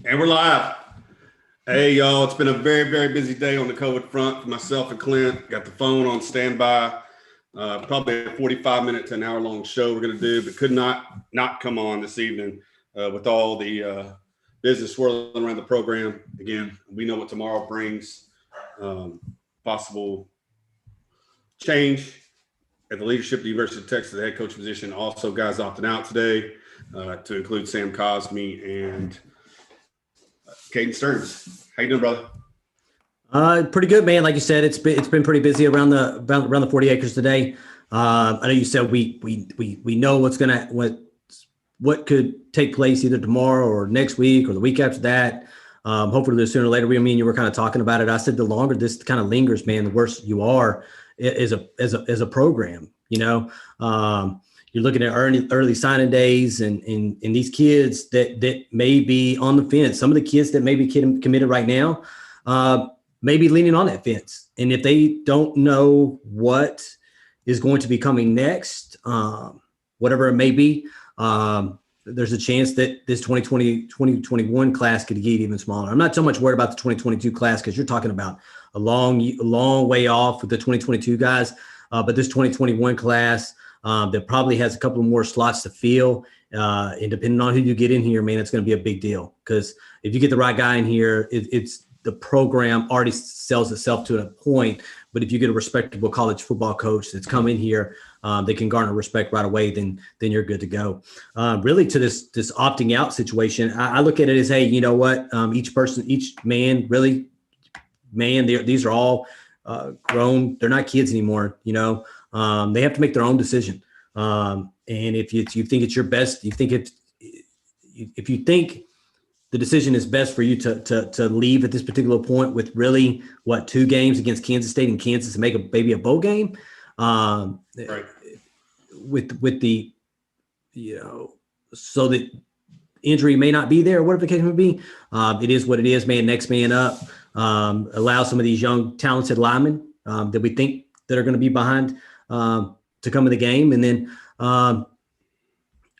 And we're live. Hey, y'all, it's been a very, very busy day on the COVID front for myself and Clint. Got the phone on standby. Probably a 45-minute to an hour-long show we're going to do, but could not come on this evening with all the business swirling around the program. Again, we know what tomorrow brings. Possible change at the leadership of the University of Texas, the head coach position. Also, guys opting out today to include Sam Cosme and Kaden Stearns. How you doing, brother? Pretty good, man. Like you said, it's been pretty busy around the 40 acres today. I know you said we know what could take place either tomorrow or next week or the week after that. Hopefully sooner or later. Me and you were kind of talking about it. I said the longer this kind of lingers, man, the worse you are as a program. You know, you're looking at early signing days and these kids that may be on the fence. Some of the kids that may be committed right now may be leaning on that fence. And if they don't know what is going to be coming next, whatever it may be, there's a chance that this 2021 class could get even smaller. I'm not so much worried about the 2022 class because you're talking about a long way off with the 2022 guys. But this 2021 class, that probably has a couple more slots to fill. And depending on who you get in here, man, it's going to be a big deal. Because if you get the right guy in here, it's the program already sells itself to a point. But if you get a respectable college football coach that's come in here, they can garner respect right away, then you're good to go. Really, to this opting out situation, I look at it as, hey, you know what? Each man, these are all grown. They're not kids anymore, you know. They have to make their own decision. And if you think it's your best, if you think the decision is best for you to leave at this particular point with really 2 games against Kansas State and Kansas to make a bowl game, right. with the, you know, so that injury may not be there, whatever the case may be. It is what it is, man. Next man up. Allow some of these young talented linemen that we think that are going to be behind to come in the game. And then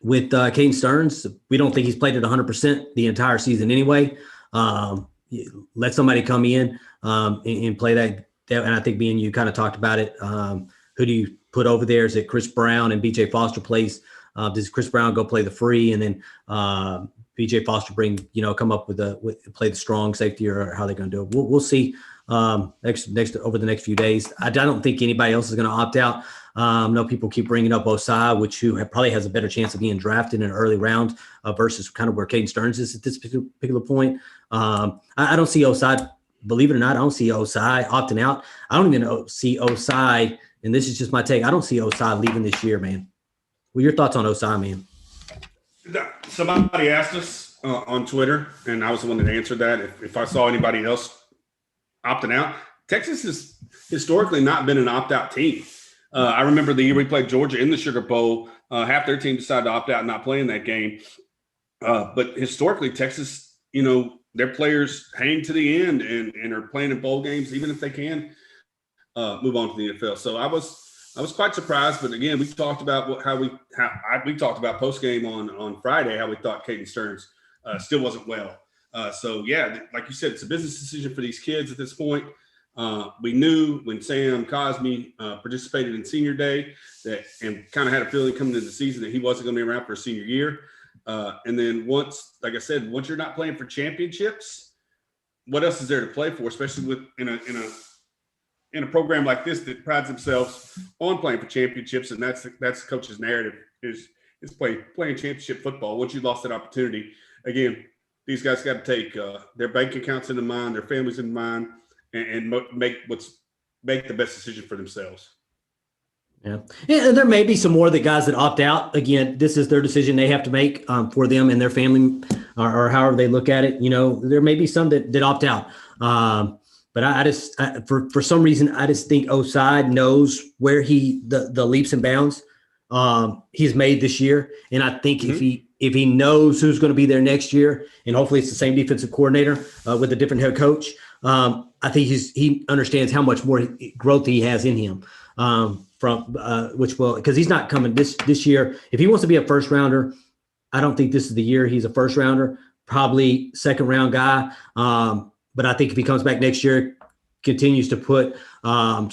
with Kaden Stearns, we don't think he's played at 100% the entire season anyway. Let somebody come in and play that. And I think me and you kind of talked about it. Who do you put over there? Is it Chris Brown and BJ Foster plays? Does Chris Brown go play the free and then BJ Foster come up with play the strong safety, or how they're going to do it? We'll see next over the next few days. I don't think anybody else is going to opt out. I know people keep bringing up Osai, who probably has a better chance of being drafted in an early round versus kind of where Kaden Stearns is at this particular point. I don't see Osai, believe it or not, I don't see Osai opting out. I don't even see Osai, and this is just my take, I don't see Osai leaving this year, man. What are your thoughts on Osai, man? Somebody asked us on Twitter, and I was the one that answered that, if I saw anybody else opting out. Texas has historically not been an opt-out team. I remember the year we played Georgia in the Sugar Bowl, half their team decided to opt out and not play in that game. But historically, Texas, you know, their players hang to the end and are playing in bowl games, even if they can move on to the NFL. So I was quite surprised, but again, we talked about we talked about post game on Friday how we thought Kaden Stearns still wasn't well. So yeah, like you said, it's a business decision for these kids at this point. We knew when Sam Cosme participated in senior day and kind of had a feeling coming into the season that he wasn't going to be around for a senior year. And then once you're not playing for championships, what else is there to play for? Especially in a program like this that prides themselves on playing for championships, and that's the coach's narrative is playing championship football. Once you lost that opportunity, again, these guys got to take their bank accounts into mind, their families in mind, and make the best decision for themselves. Yeah, and there may be some more of the guys that opt out. Again, this is their decision they have to make for them and their family, or however they look at it. You know, there may be some that opt out. But for some reason, I just think Osai knows where the leaps and bounds he's made this year. And I think if he knows who's going to be there next year, and hopefully it's the same defensive coordinator with a different head coach, I think he understands how much more growth he has in him. Because he's not coming this year. If he wants to be a first rounder, I don't think this is the year he's a first rounder. probably second round guy. But I think if he comes back next year, continues to put, a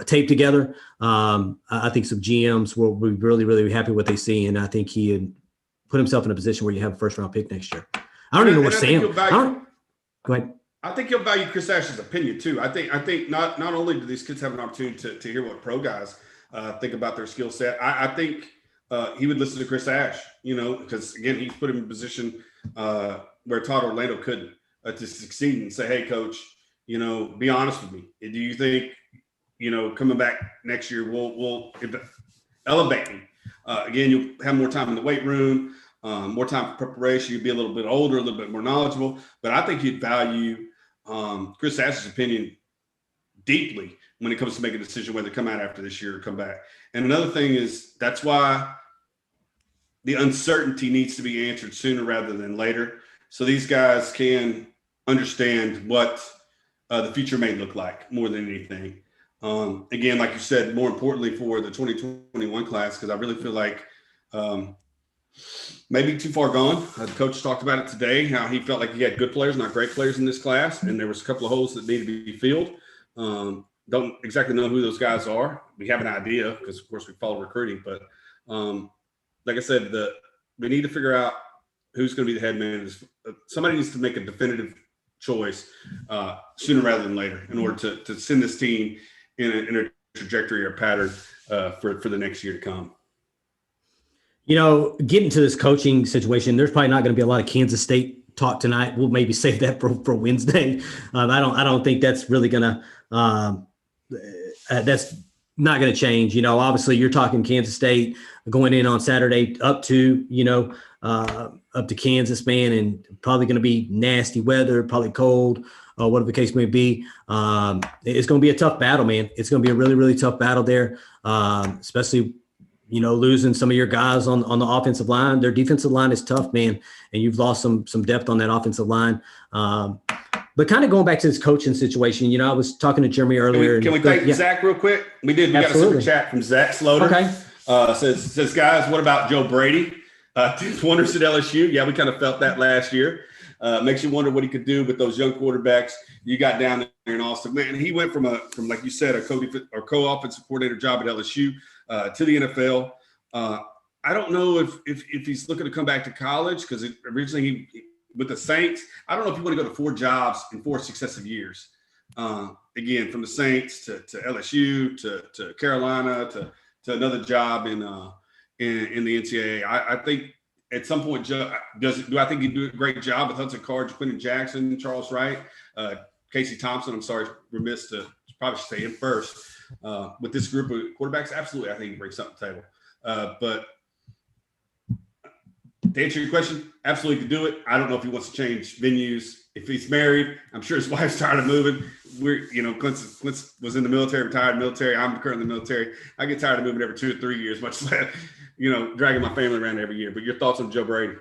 tape together, I think some GMs will be really, really happy with what they see. And I think he had put himself in a position where you have a first round pick next year. I don't even know where Sam. Go ahead. I think you'll value Chris Ash's opinion too. I think not only do these kids have an opportunity to hear what pro guys think about their skill set. I think he would listen to Chris Ash, because again, he's put him in a position where Todd Orlando couldn't to succeed and say, hey, coach, be honest with me. Do you think, coming back next year will elevate me? Again, you'll have more time in the weight room, more time for preparation. You'll be a little bit older, a little bit more knowledgeable. But I think you'd value Chris Ash's opinion deeply when it comes to making a decision whether to come out after this year or come back. And another thing is that's why the uncertainty needs to be answered sooner rather than later, so these guys can understand what the future may look like more than anything. Again, like you said, more importantly for the 2021 class, because I really feel like maybe too far gone. The coach talked about it today, how he felt like he had good players, not great players in this class, and there was a couple of holes that needed to be filled. Don't exactly know who those guys are. We have an idea because, of course, we follow recruiting. But like I said, we need to figure out who's going to be the head man. Somebody needs to make a definitive choice sooner rather than later in order to send this team in a trajectory or pattern for the next year to come. Getting to this coaching situation, there's probably not going to be a lot of Kansas State talk tonight. We'll maybe save that for Wednesday. I don't think that's really going to that's not going to change. Obviously you're talking Kansas State going in on Saturday up to Kansas, man, and probably going to be nasty weather, probably cold, whatever the case may be. It's going to be a tough battle, man. It's going to be a really, really tough battle there, especially losing some of your guys on the offensive line. Their defensive line is tough, man, and you've lost some depth on that offensive line. But kind of going back to this coaching situation, I was talking to Jeremy earlier. Can we thank Zach real quick? We got a super chat from Zach Sloter. Okay. Says, guys, what about Joe Brady? Wonders at LSU. Yeah, we kind of felt that last year. Makes you wonder what he could do with those young quarterbacks you got down there in Austin. Man, he went from like you said, a co-offensive coordinator job at LSU to the NFL. I don't know if he's looking to come back to college because originally he with the Saints. I don't know if you want to go to 4 jobs in 4 successive years. Again, from the Saints to LSU to Carolina to another job in the NCAA. I think at some point, do I think he'd do a great job with Hudson Card, Quentin Jackson, Charles Wright, Casey Thompson? I'm sorry, remiss to probably say him first. With this group of quarterbacks, absolutely, I think he can bring something to the table. But to answer your question, absolutely could do it. I don't know if he wants to change venues. If he's married, I'm sure his wife's tired of moving. Clint was in the military, retired military. I'm currently in the military. I get tired of moving every 2 or 3 years, much less, dragging my family around every year. But your thoughts on Joe Brady?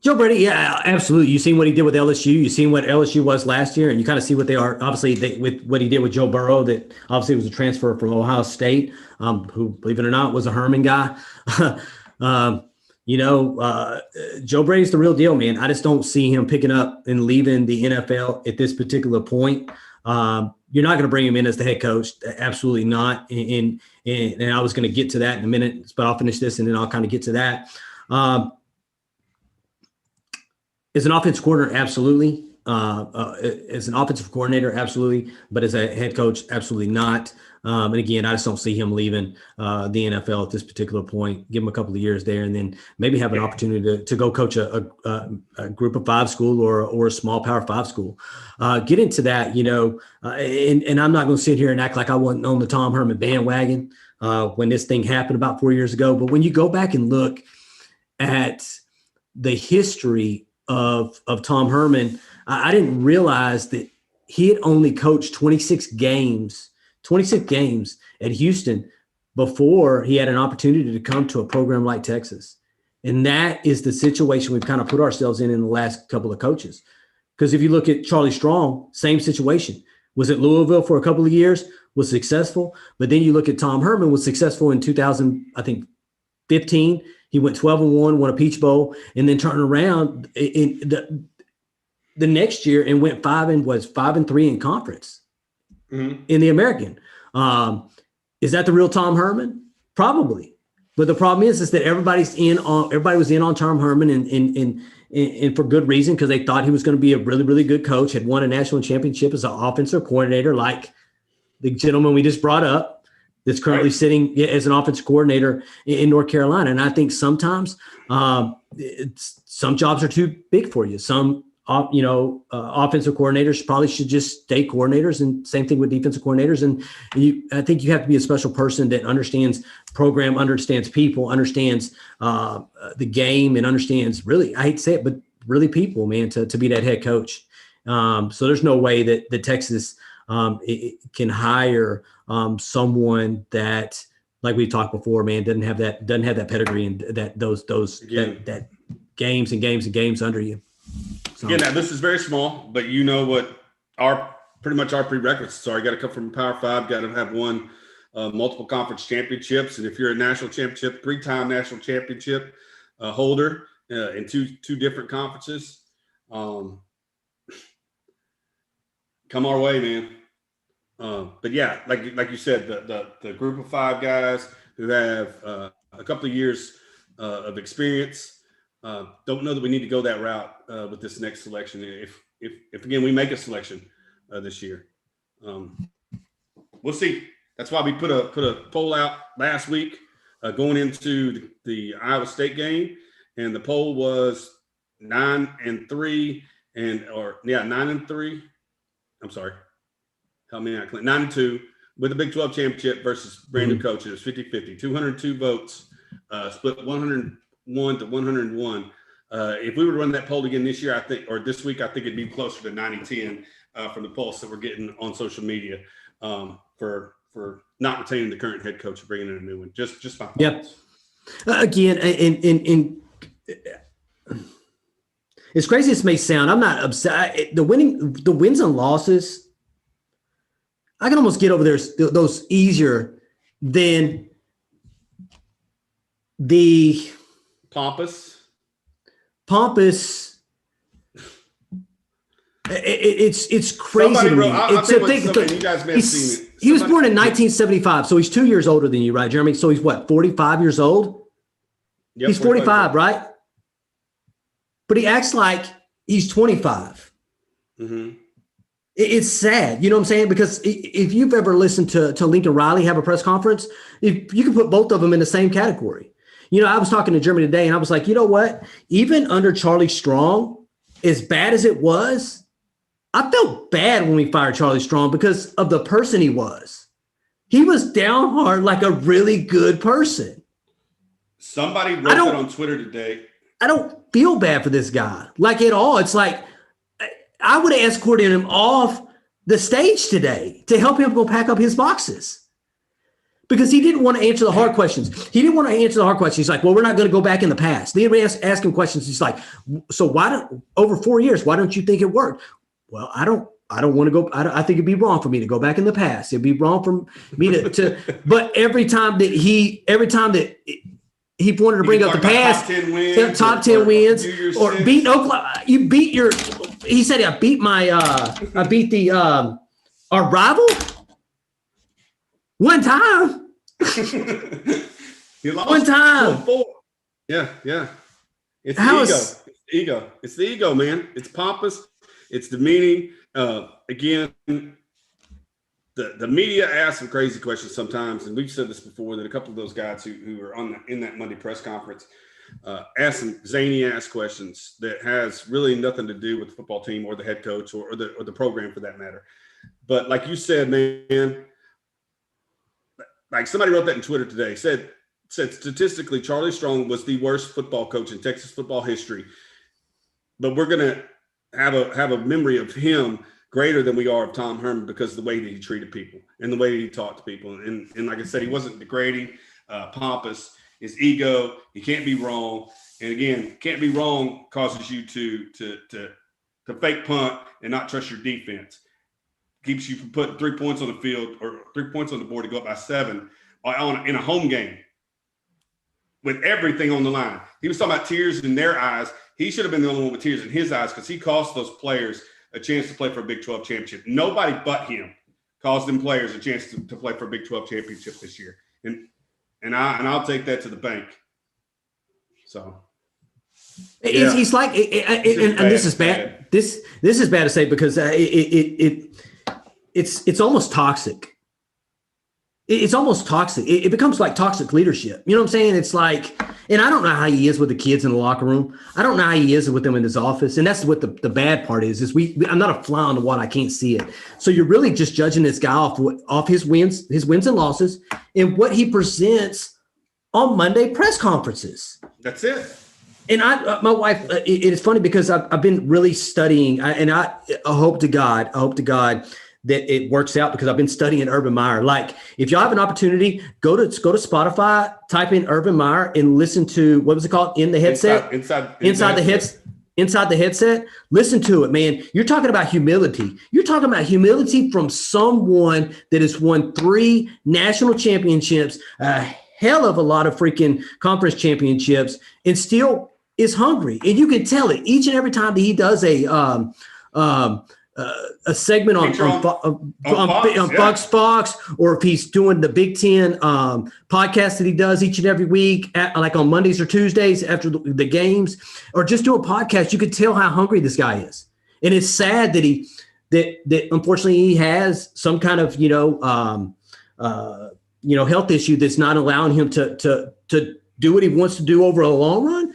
Joe Brady, yeah, absolutely. You've seen what he did with LSU. You've seen what LSU was last year, and you kind of see what they are. Obviously, with what he did with Joe Burrow, that obviously was a transfer from Ohio State, who, believe it or not, was a Herman guy. Joe Brady's the real deal, man. I just don't see him picking up and leaving the NFL at this particular point. You're not going to bring him in as the head coach. Absolutely not. And I was going to get to that in a minute, but I'll finish this and then I'll kind of get to that. As an offensive coordinator, absolutely. As an offensive coordinator, absolutely. But as a head coach, absolutely not. And again, I just don't see him leaving the NFL at this particular point. Give him a couple of years there, and then maybe have an opportunity to go coach a group of 5 school or a small Power 5 school. Get into that, and I'm not going to sit here and act like I wasn't on the Tom Herman bandwagon when this thing happened about 4 years ago. But when you go back and look at the history of Tom Herman, I didn't realize that he had only coached 26 games at Houston before he had an opportunity to come to a program like Texas. And that is the situation we've kind of put ourselves in the last couple of coaches. Because if you look at Charlie Strong, same situation. Was at Louisville for a couple of years, was successful. But then you look at Tom Herman, was successful in 2015. He went 12-1, won a Peach Bowl, and then turned around in the next year and went 5-3 in conference in the American. Is that the real Tom Herman? Probably. But the problem is that everybody was in on Tom Herman and for good reason, because they thought he was going to be a really, really good coach, had won a national championship as an offensive coordinator, like the gentleman we just brought up that's currently sitting as an offensive coordinator in North Carolina. And I think sometimes some jobs are too big for you. Some offensive coordinators probably should just stay coordinators, and same thing with defensive coordinators. And I think you have to be a special person that understands program, understands people, understands the game, and understands, really, I hate to say it, but really people, man, to be that head coach. So there's no way that the Texas can hire someone that, like we talked before, man, doesn't have that pedigree and that games and games and games under you. So. Yeah, now this is very small, but you know what pretty much our prerequisites are. You got to come from Power 5, got to have won multiple conference championships, and if you're a national championship, 3-time national championship holder in two different conferences, come our way, man. But yeah, like you said, the group of 5 guys who have a couple of years of experience. Don't know that we need to go that route with this next selection. If again we make a selection this year, we'll see. That's why we put a poll out last week going into the Iowa State game, and the poll was 9-3 9-3. I'm sorry, help me out. 9-2 with the Big 12 championship versus brand new coach. It was 50-50, 202 votes, split 101 to 101. If we were to run that poll again this year, or this week, I think it'd be closer to 90-10 from the pulse that we're getting on social media for not retaining the current head coach and bringing in a new one. Just my thoughts. Yep. Again, in as crazy as it may sound, I'm not upset. The wins and losses, I can almost get over those easier than the pompous. It's crazy to me. You guys may have seen it. He was born in 1975, so he's 2 years older than you, right, Jeremy? So he's what, 45 years old? Yep, he's 45, right? But he acts like he's 25. Mm-hmm. It's sad, you know what I'm saying? Because if you've ever listened to Lincoln Riley have a press conference, if you can put both of them in the same category. You know, I was talking to Jeremy today, and I was like, you know what? Even under Charlie Strong, as bad as it was, I felt bad when we fired Charlie Strong because of the person he was. He was down hard like a really good person. Somebody wrote that on Twitter today. I don't feel bad for this guy, like at all. It's like I would have escorted him off the stage today to help him go pack up his boxes. Because he didn't want to answer the hard questions. He's like, well, we're not going to go back in the past. They ask him questions. He's like, so over 4 years, why don't you think it worked? Well, I don't want to go. I think it'd be wrong for me to go back in the past. It'd be wrong for me to but every time that he wanted to bring up the past, top 10 wins or beat Oklahoma, he said, I beat our rival. One time. He lost one time. 4-4. Yeah. It's the ego. It's the ego, man. It's pompous. It's demeaning. Again, the media asks some crazy questions sometimes, and we've said this before that a couple of those guys who were in that Monday press conference ask some zany ass questions that has really nothing to do with the football team or the head coach or the program for that matter. But like you said, man. Like somebody wrote that in Twitter today, said statistically, Charlie Strong was the worst football coach in Texas football history. But we're going to have a memory of him greater than we are of Tom Herman because of the way that he treated people and the way that he talked to people. And like I said, he wasn't degrading, pompous, his ego. He can't be wrong. And again, can't be wrong causes you to fake punt and not trust your defense. Keeps you from putting 3 points on the field or 3 points on the board to go up by 7 in a home game. with everything on the line. He was talking about tears in their eyes. He should have been the only one with tears in his eyes because he cost those players a chance to play for a Big 12 championship. Nobody but him caused them players a chance to play for a Big 12 championship this year. And I'll take that to the bank. So it's like, and this is bad. This is bad to say because it's almost toxic. It's almost toxic. It becomes like toxic leadership. You know what I'm saying? It's like, and I don't know how he is with the kids in the locker room. I don't know how he is with them in his office. And that's what the bad part is I'm not a fly on the wall. I can't see it. So you're really just judging this guy off his wins and losses and what he presents on Monday press conferences. That's it. And my wife, it's funny because I've been really studying and I hope to God that it works out because I've been studying Urban Meyer. Like if y'all have an opportunity, go to Spotify, type in Urban Meyer and listen to, what was it called? In the Headset? Inside the Headset. Listen to it, man. You're talking about humility. You're talking about humility from someone that has won 3 national championships, a hell of a lot of freaking conference championships, and still is hungry. And you can tell it each and every time that he does a segment on Fox, or if he's doing the Big Ten podcast that he does each and every week, like on Mondays or Tuesdays after the games, or just do a podcast, you could tell how hungry this guy is. And it's sad that that unfortunately he has some kind of health issue that's not allowing him to do what he wants to do over a long run.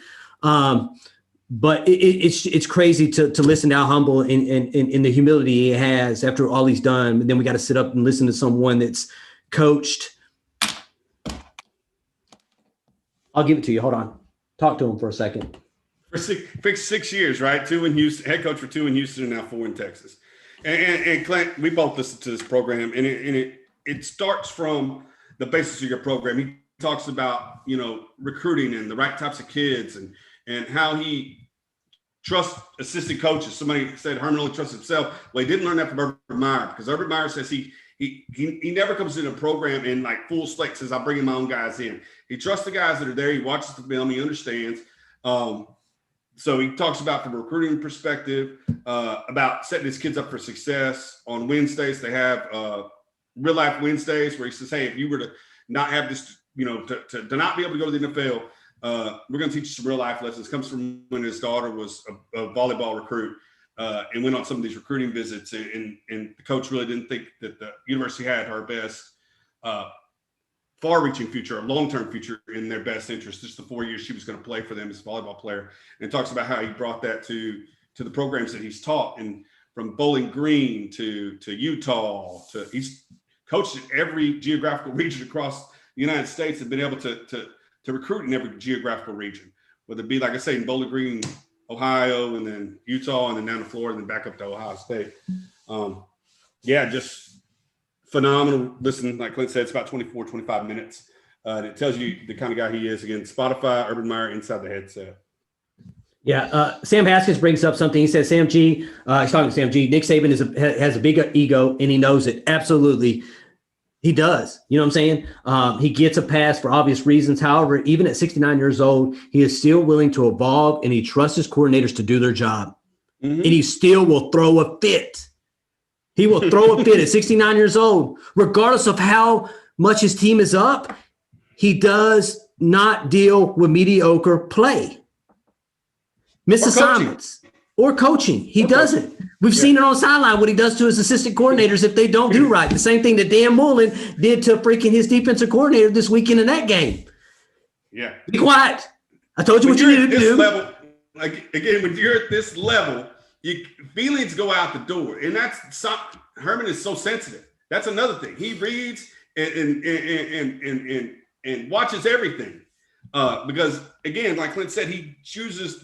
But it's crazy to listen to how humble and the humility he has after all he's done. And then we got to sit up and listen to someone that's coached. I'll give it to you. Hold on. Talk to him for a second. For 6 years, right? 2 in Houston, head coach for 2 in Houston and now 4 in Texas. And Clint, we both listened to this program, and it starts from the basis of your program. He talks about, recruiting and the right types of kids and how he trusts assistant coaches. Somebody said Herman only trusts himself. Well, he didn't learn that from Urban Meyer because Urban Meyer says he never comes in a program and like full slate says, I'm bringing my own guys in. He trusts the guys that are there. He watches the film. He understands. So he talks about from a recruiting perspective about setting his kids up for success. On Wednesdays, they have real life Wednesdays where he says, hey, if you were to not have this, to not be able to go to the NFL, we're going to teach you some real life lessons. Comes from when his daughter was a volleyball recruit and went on some of these recruiting visits. And the coach really didn't think that the university had her best far-reaching future, a long-term future in their best interest. Just the 4 years she was going to play for them as a volleyball player. And talks about how he brought that to the programs that he's taught. And from Bowling Green to Utah, he's coached in every geographical region across the United States and been able to recruit in every geographical region, whether it be, like I say, in Bowling Green, Ohio, and then Utah, and then down to Florida, and then back up to Ohio State. Just phenomenal. Listen, like Clint said, it's about 24, 25 minutes. And it tells you the kind of guy he is. Again, Spotify, Urban Meyer, Inside the Headset. Yeah, Sam Haskins brings up something. He says, Sam G, he's talking to Sam G, Nick Saban has a big ego, and he knows it. Absolutely. He does. You know what I'm saying? He gets a pass for obvious reasons. However, even at 69 years old, he is still willing to evolve, and he trusts his coordinators to do their job. Mm-hmm. And he still will throw a fit. He will throw a fit at 69 years old. Regardless of how much his team is up, he does not deal with mediocre play. Miss assignments or coaching. He doesn't. We've seen it on the sideline what he does to his assistant coordinators if they don't do right. The same thing that Dan Mullen did to freaking his defensive coordinator this weekend in that game. Yeah. Be quiet. I told you what you needed to do. Level, again, when you're at this level, feelings go out the door. And Herman is so sensitive. That's another thing. He reads and watches everything. Because again, like Clint said, he chooses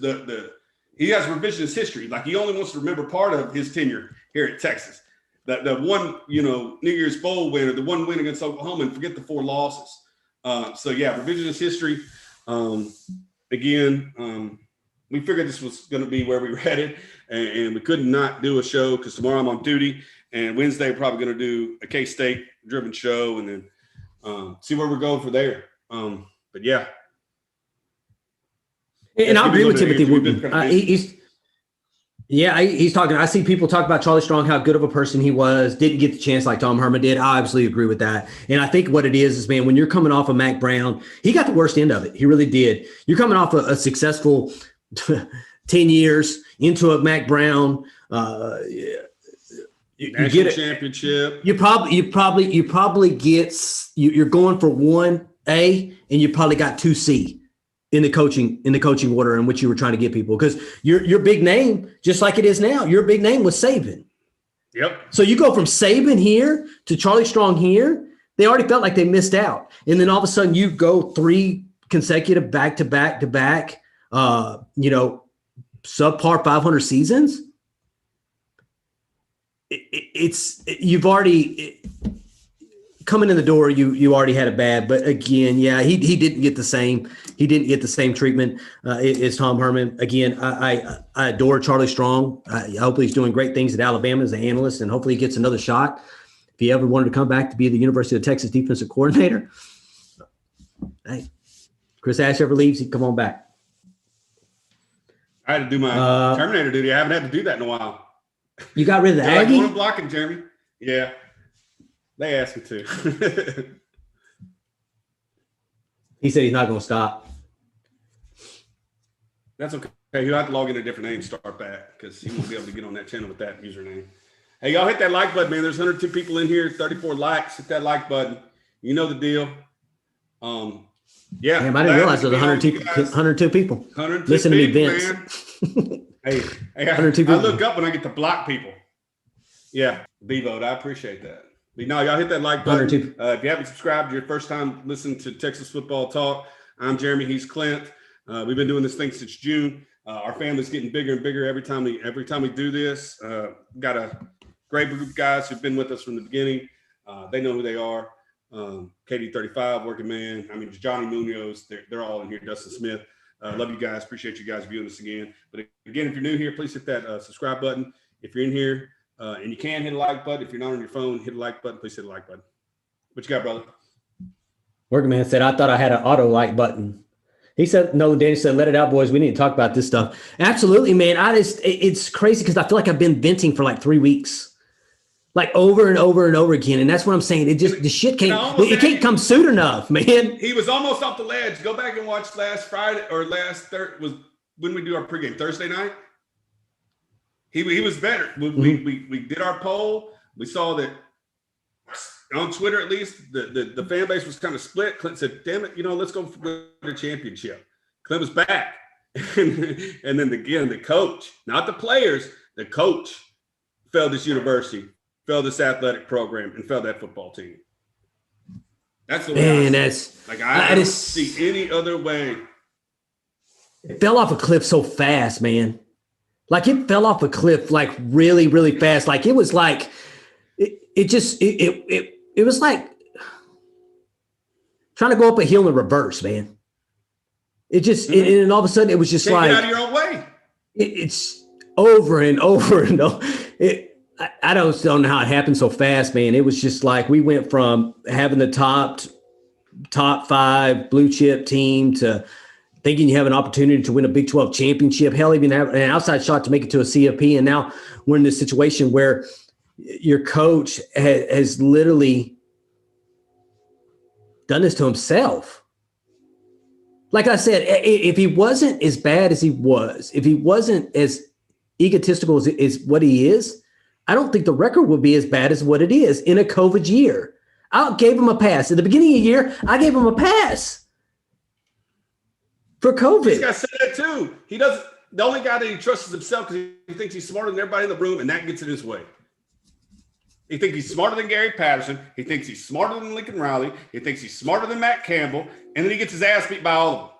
he has revisionist history. Like he only wants to remember part of his tenure here at Texas. The one, New Year's Bowl win or the one win against Oklahoma and forget the 4 losses. Revisionist history. We figured this was going to be where we were headed and we could not do a show because tomorrow I'm on duty and Wednesday we're probably going to do a K-State driven show and then see where we're going from there. And I agree with Timothy Wooten. Wooten. He's talking. I see people talk about Charlie Strong, how good of a person he was, didn't get the chance like Tom Herman did. I absolutely agree with that. And I think what it is, man, when you're coming off of Mac Brown, he got the worst end of it. He really did. You're coming off a successful 10 years into a Mac Brown. You get a championship. You probably you're going for 1A and you probably got 2C. In the coaching order in which you were trying to get people, because your big name, just like it is now, your big name was Saban. Yep. So you go from Saban here to Charlie Strong here. They already felt like they missed out, and then all of a sudden you go 3 consecutive back to back, subpar 500 seasons. You've already. Coming in the door, you already had it bad, but again, yeah, he didn't get the same. He didn't get the same treatment as Tom Herman. Again, I adore Charlie Strong. Hopefully, he's doing great things at Alabama as an analyst, and hopefully, he gets another shot. If he ever wanted to come back to be the University of Texas defensive coordinator, hey, Chris Ash ever leaves, he come on back. I had to do my Terminator duty. I haven't had to do that in a while. You got rid of the Aggie? Like blocking, Jeremy. Yeah. They asked me to. He said he's not going to stop. That's okay. He'll have to log in a different name, start back, because he won't be able to get on that channel with that username. Hey, y'all hit that like button, man. There's 102 people in here, 34 likes. Hit that like button. You know the deal. Yeah. Damn, I didn't realize there was 102 people. 102 Listen to me, people, Vince. Hey, I look up when I get to block people. Yeah, B-vote. I appreciate that. But no, y'all hit that like button. If you haven't subscribed, your first time listening to Texas Football Talk. I'm Jeremy. He's Clint. We've been doing this thing since June. Our family's getting bigger and bigger every time we do this. Got a great group of guys who've been with us from the beginning. They know who they are. KD35, Working Man. I mean, Johnny Munoz. They're all in here. Dustin Smith. Love you guys. Appreciate you guys viewing us again. But again, if you're new here, please hit that subscribe button. If you're in here, and you can hit a like button. If you're not on your phone, hit a like button. Please hit a like button. What you got, brother? Working Man said, I thought I had an auto like button. He said, no, Danny said, let it out, boys. We need to talk about this stuff. Absolutely, man. It's crazy because I feel like I've been venting for like 3 weeks, like over and over and over again. And that's what I'm saying. The shit can't come soon enough, man. He was almost off the ledge. Go back and watch last Friday or was when we do our pregame Thursday night. He was better. We did our poll. We saw that on Twitter, at least, the fan base was kind of split. Clint said, damn it, let's go for the championship. Clint was back. And then again, the coach, not the players, the coach failed this university, failed this athletic program, and failed that football team. That's the way I don't see any other way. It fell off a cliff so fast, man. Like it fell off a cliff, like really, really fast. Like it was like, it was like trying to go up a hill in reverse, man. It just, and all of a sudden it was just like, get out of your own way. It's over and over and over. I don't know how it happened so fast, man. It was just like, we went from having the top 5 blue chip team to thinking you have an opportunity to win a Big 12 championship, hell, even have an outside shot to make it to a CFP. And now we're in this situation where your coach has literally done this to himself. Like I said, if he wasn't as bad as he was, if he wasn't as egotistical as what he is, I don't think the record would be as bad as what it is in a COVID year. I gave him a pass. At the beginning of the year, I gave him a pass. For COVID. This guy said that too. He doesn't. The only guy that he trusts is himself because he thinks he's smarter than everybody in the room, and that gets in his way. He thinks he's smarter than Gary Patterson. He thinks he's smarter than Lincoln Riley. He thinks he's smarter than Matt Campbell, and then he gets his ass beat by all of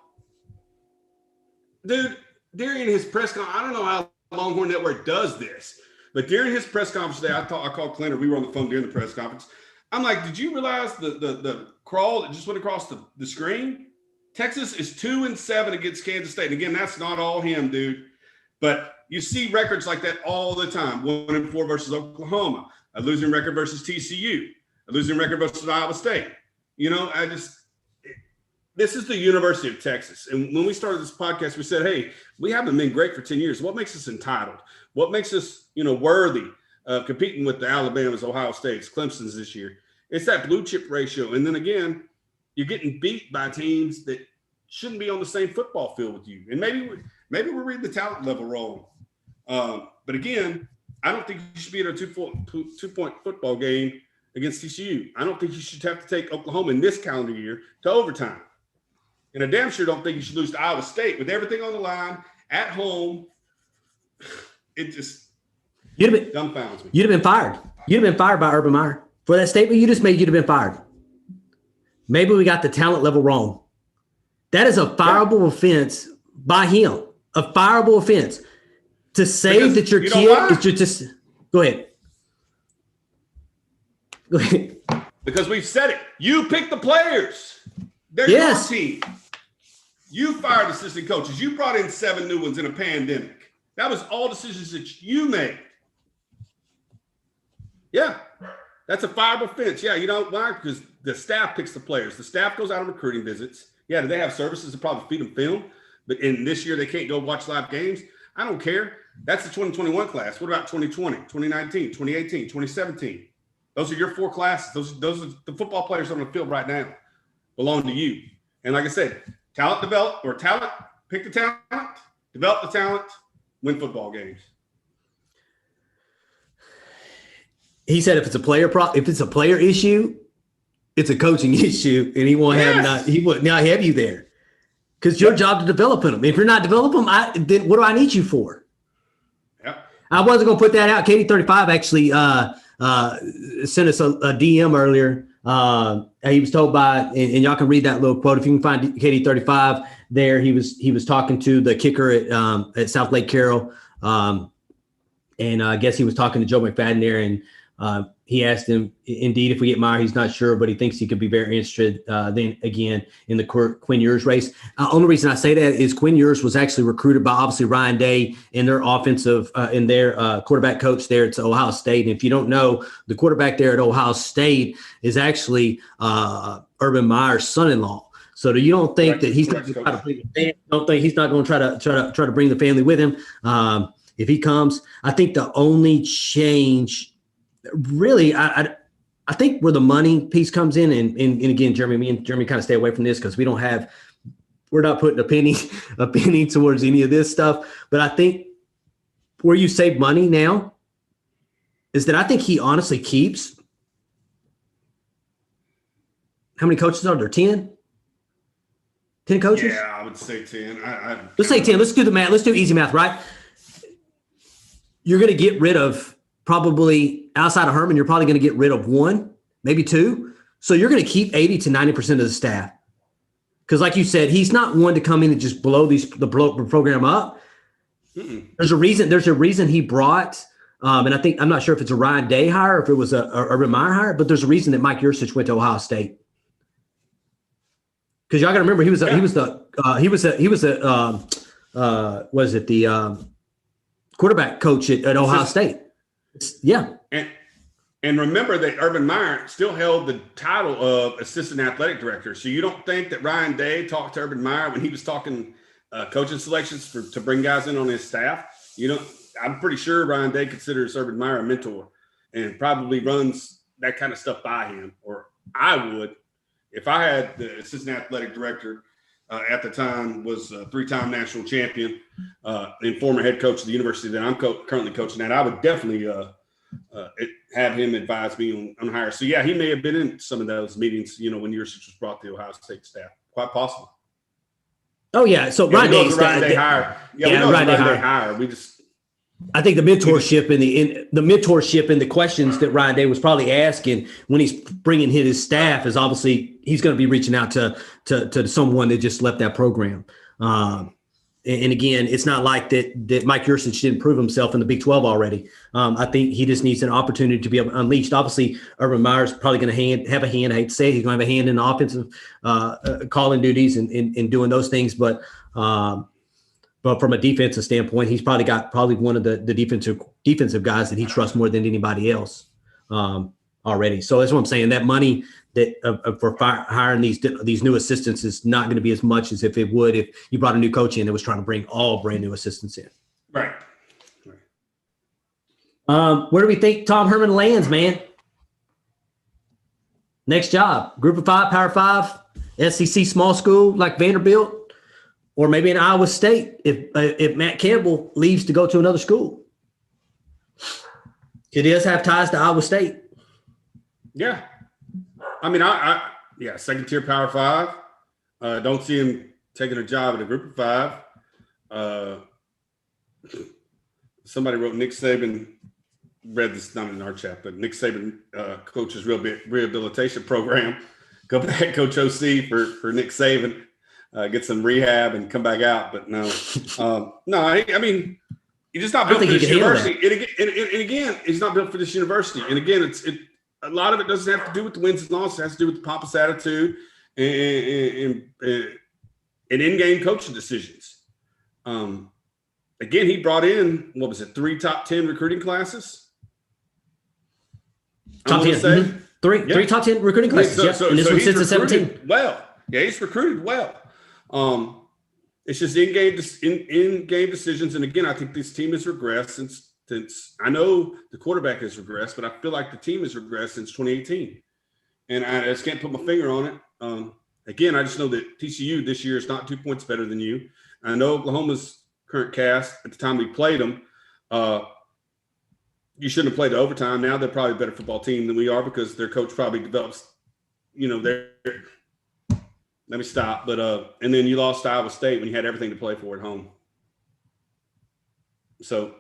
them. Dude, during his press conference, I don't know how Longhorn Network does this, but during his press conference today, I called Clinton. We were on the phone during the press conference. I'm like, did you realize the crawl that just went across the screen? Texas is 2-7 against Kansas State. And again, that's not all him, dude. But you see records like that all the time. 1-4 versus Oklahoma, a losing record versus TCU, a losing record versus Iowa State. this is the University of Texas. And when we started this podcast, we said, hey, we haven't been great for 10 years. What makes us entitled? What makes us, worthy of competing with the Alabamas, Ohio States, Clemson's this year? It's that blue chip ratio. And then again, you're getting beat by teams that shouldn't be on the same football field with you. And maybe we're reading the talent level wrong. But again, I don't think you should be at a two-point football game against TCU. I don't think you should have to take Oklahoma in this calendar year to overtime. And I damn sure don't think you should lose to Iowa State with everything on the line at home. It just dumbfounds me. You'd have been fired. You'd have been fired by Urban Meyer. For that statement you just made, you'd have been fired. Maybe we got the talent level wrong. That is a fireable offense by him. A fireable offense. To say because that your kid is just – go ahead. Go ahead. Because we've said it. You pick the players. They're your team. You fired assistant coaches. You brought in 7 new ones in a pandemic. That was all decisions that you made. Yeah, that's a fireable offense. Yeah, you know why? Because the staff picks the players. The staff goes out on recruiting visits. Yeah, do they have services to probably feed them film? But in this year, they can't go watch live games. I don't care. That's the 2021 class. What about 2020, 2019, 2018, 2017? Those are your 4 classes. Those are the football players on the field right now belong to you. And like I said, pick the talent, develop the talent, win football games. He said if it's a player issue, it's a coaching issue, and he won't he would not have you there. Because your job to develop them. If you're not developing them, then what do I need you for? Yep. I wasn't going to put that out. Katie35 actually sent us a DM earlier. He was told by, and y'all can read that little quote if you can find Katie35 there. He was talking to the kicker at South Lake Carroll, and I guess he was talking to Joe McFadden there, and he asked him, indeed, if we get Meyer, he's not sure, but he thinks he could be very interested then again in the Quinn Ewers race. Only reason I say that is Quinn Ewers was actually recruited by obviously Ryan Day in their quarterback coach there at Ohio State. And if you don't know, the quarterback there at Ohio State is actually Urban Meyer's son-in-law. So you don't think that he's not going to try to bring the family? Don't think he's not going to try to bring the family with him if he comes? I think the only change. Really, I think where the money piece comes in, and again, me and Jeremy kind of stay away from this because we're not putting a penny towards any of this stuff. But I think where you save money now is that I think he honestly keeps. How many coaches are there? 10? 10 coaches? Yeah, I would say 10. Let's say 10. Let's do the math. Let's do easy math, right? You're going to get rid of probably outside of Herman, you're probably going to get rid of 1, maybe 2. So you're going to keep 80 to 90% of the staff. Because like you said, he's not one to come in and just blow the program up. Mm-mm. There's a reason he brought, and I'm not sure if it's a Ryan Day hire or if it was a Urban Meyer hire, but there's a reason that Mike Yurcich went to Ohio State. Because y'all got to remember he was the quarterback coach at Ohio State. Yeah. And remember that Urban Meyer still held the title of assistant athletic director. So you don't think that Ryan Day talked to Urban Meyer when he was talking coaching selections to bring guys in on his staff? I'm pretty sure Ryan Day considers Urban Meyer a mentor and probably runs that kind of stuff by him, or I would. If I had the assistant athletic director at the time was a 3-time national champion and former head coach of the university that I'm currently coaching at, I would definitely have him advise me on hire. So, yeah, he may have been in some of those meetings, when Yurcich was brought to the Ohio State staff. Quite possible. Oh, yeah. So, Ryan Day hire. Yeah, we know Ryan Day hire. I think the mentorship and the questions that Ryan Day was probably asking when he's bringing his staff is obviously he's going to be reaching out to someone that just left that program. And again, it's not like that Mike Yurcich didn't prove himself in the Big 12 already. I think he just needs an opportunity to be unleashed. Obviously, Urban Meyer's probably going to have a hand. I hate to say it, he's going to have a hand in the offensive calling duties and doing those things, but from a defensive standpoint, he's probably one of the defensive guys that he trusts more than anybody else. already. So that's what I'm saying. That money that for hiring these new assistants is not going to be as much as if it would if you brought a new coach in that was trying to bring all brand new assistants in. Right. Where do we think Tom Herman lands, man? Next job, Group of 5, Power 5, SEC small school like Vanderbilt, or maybe in Iowa State if Matt Campbell leaves to go to another school. He does have ties to Iowa State. Yeah. I mean, yeah, second tier Power 5. Don't see him taking a job at a Group of 5. Somebody wrote Nick Saban. Read this, not in our chat, but Nick Saban coaches rehabilitation program. Go back, coach OC for Nick Saban, get some rehab and come back out. But no, I mean, he's just not built for this university. And again, he's not built for this university. And again, a lot of it doesn't have to do with the wins and losses. It has to do with the pompous attitude and in-game coaching decisions. Again, he brought in, 3 top 10 recruiting classes? Top 10. Mm-hmm. Three top 10 recruiting classes. And this one sits at 17. Well, yeah, he's recruited well. It's just in-game decisions. And again, I think this team has regressed since I know the quarterback has regressed, but I feel like the team has regressed since 2018. And I just can't put my finger on it. Again, I just know that TCU this year is not 2 points better than you. I know Oklahoma's current cast at the time we played them. You shouldn't have played the overtime. Now they're probably a better football team than we are because their coach probably develops, let me stop. But and then you lost to Iowa State when you had everything to play for at home. So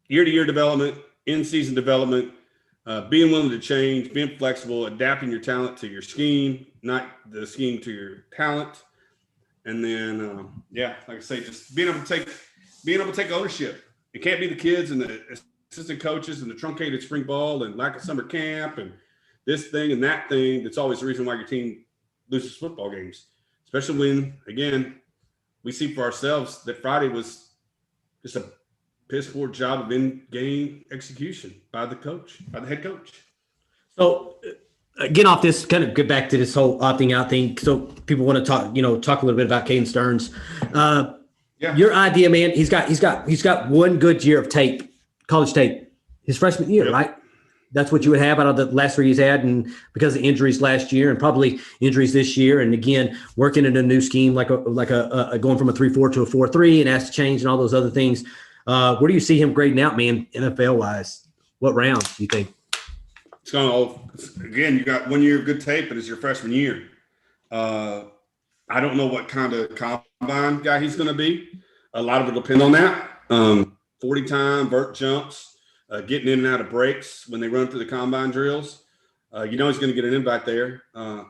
year-to-year development, in-season development, being willing to change, being flexible, adapting your talent to your scheme, not the scheme to your talent. And then, like I say, just being able to take ownership. It can't be the kids and the assistant coaches and the truncated spring ball and lack of summer camp and this thing and that thing. That's always the reason why your team loses football games, especially when, again, we see for ourselves that Friday was just a piss poor job of in-game execution by the head coach. So get off this, kind of get back to this whole opting out thing. So people want to talk a little bit about Kaden Stearns. Your idea, man, he's got one good year of tape. College tape, his freshman year, right? That's what you would have out of the last 3 he's had, and because of injuries last year and probably injuries this year, and again working in a new scheme like a going from a 3-4 to a 4-3 and has to change and all those other things. Where do you see him grading out, man, NFL wise? What rounds do you think? It's going to again. You got 1 year of good tape, and it's your freshman year. I don't know what kind of combine guy he's going to be. A lot of it will depend on that. 40 time, vert jumps, getting in and out of breaks when they run through the combine drills. He's going to get an invite there.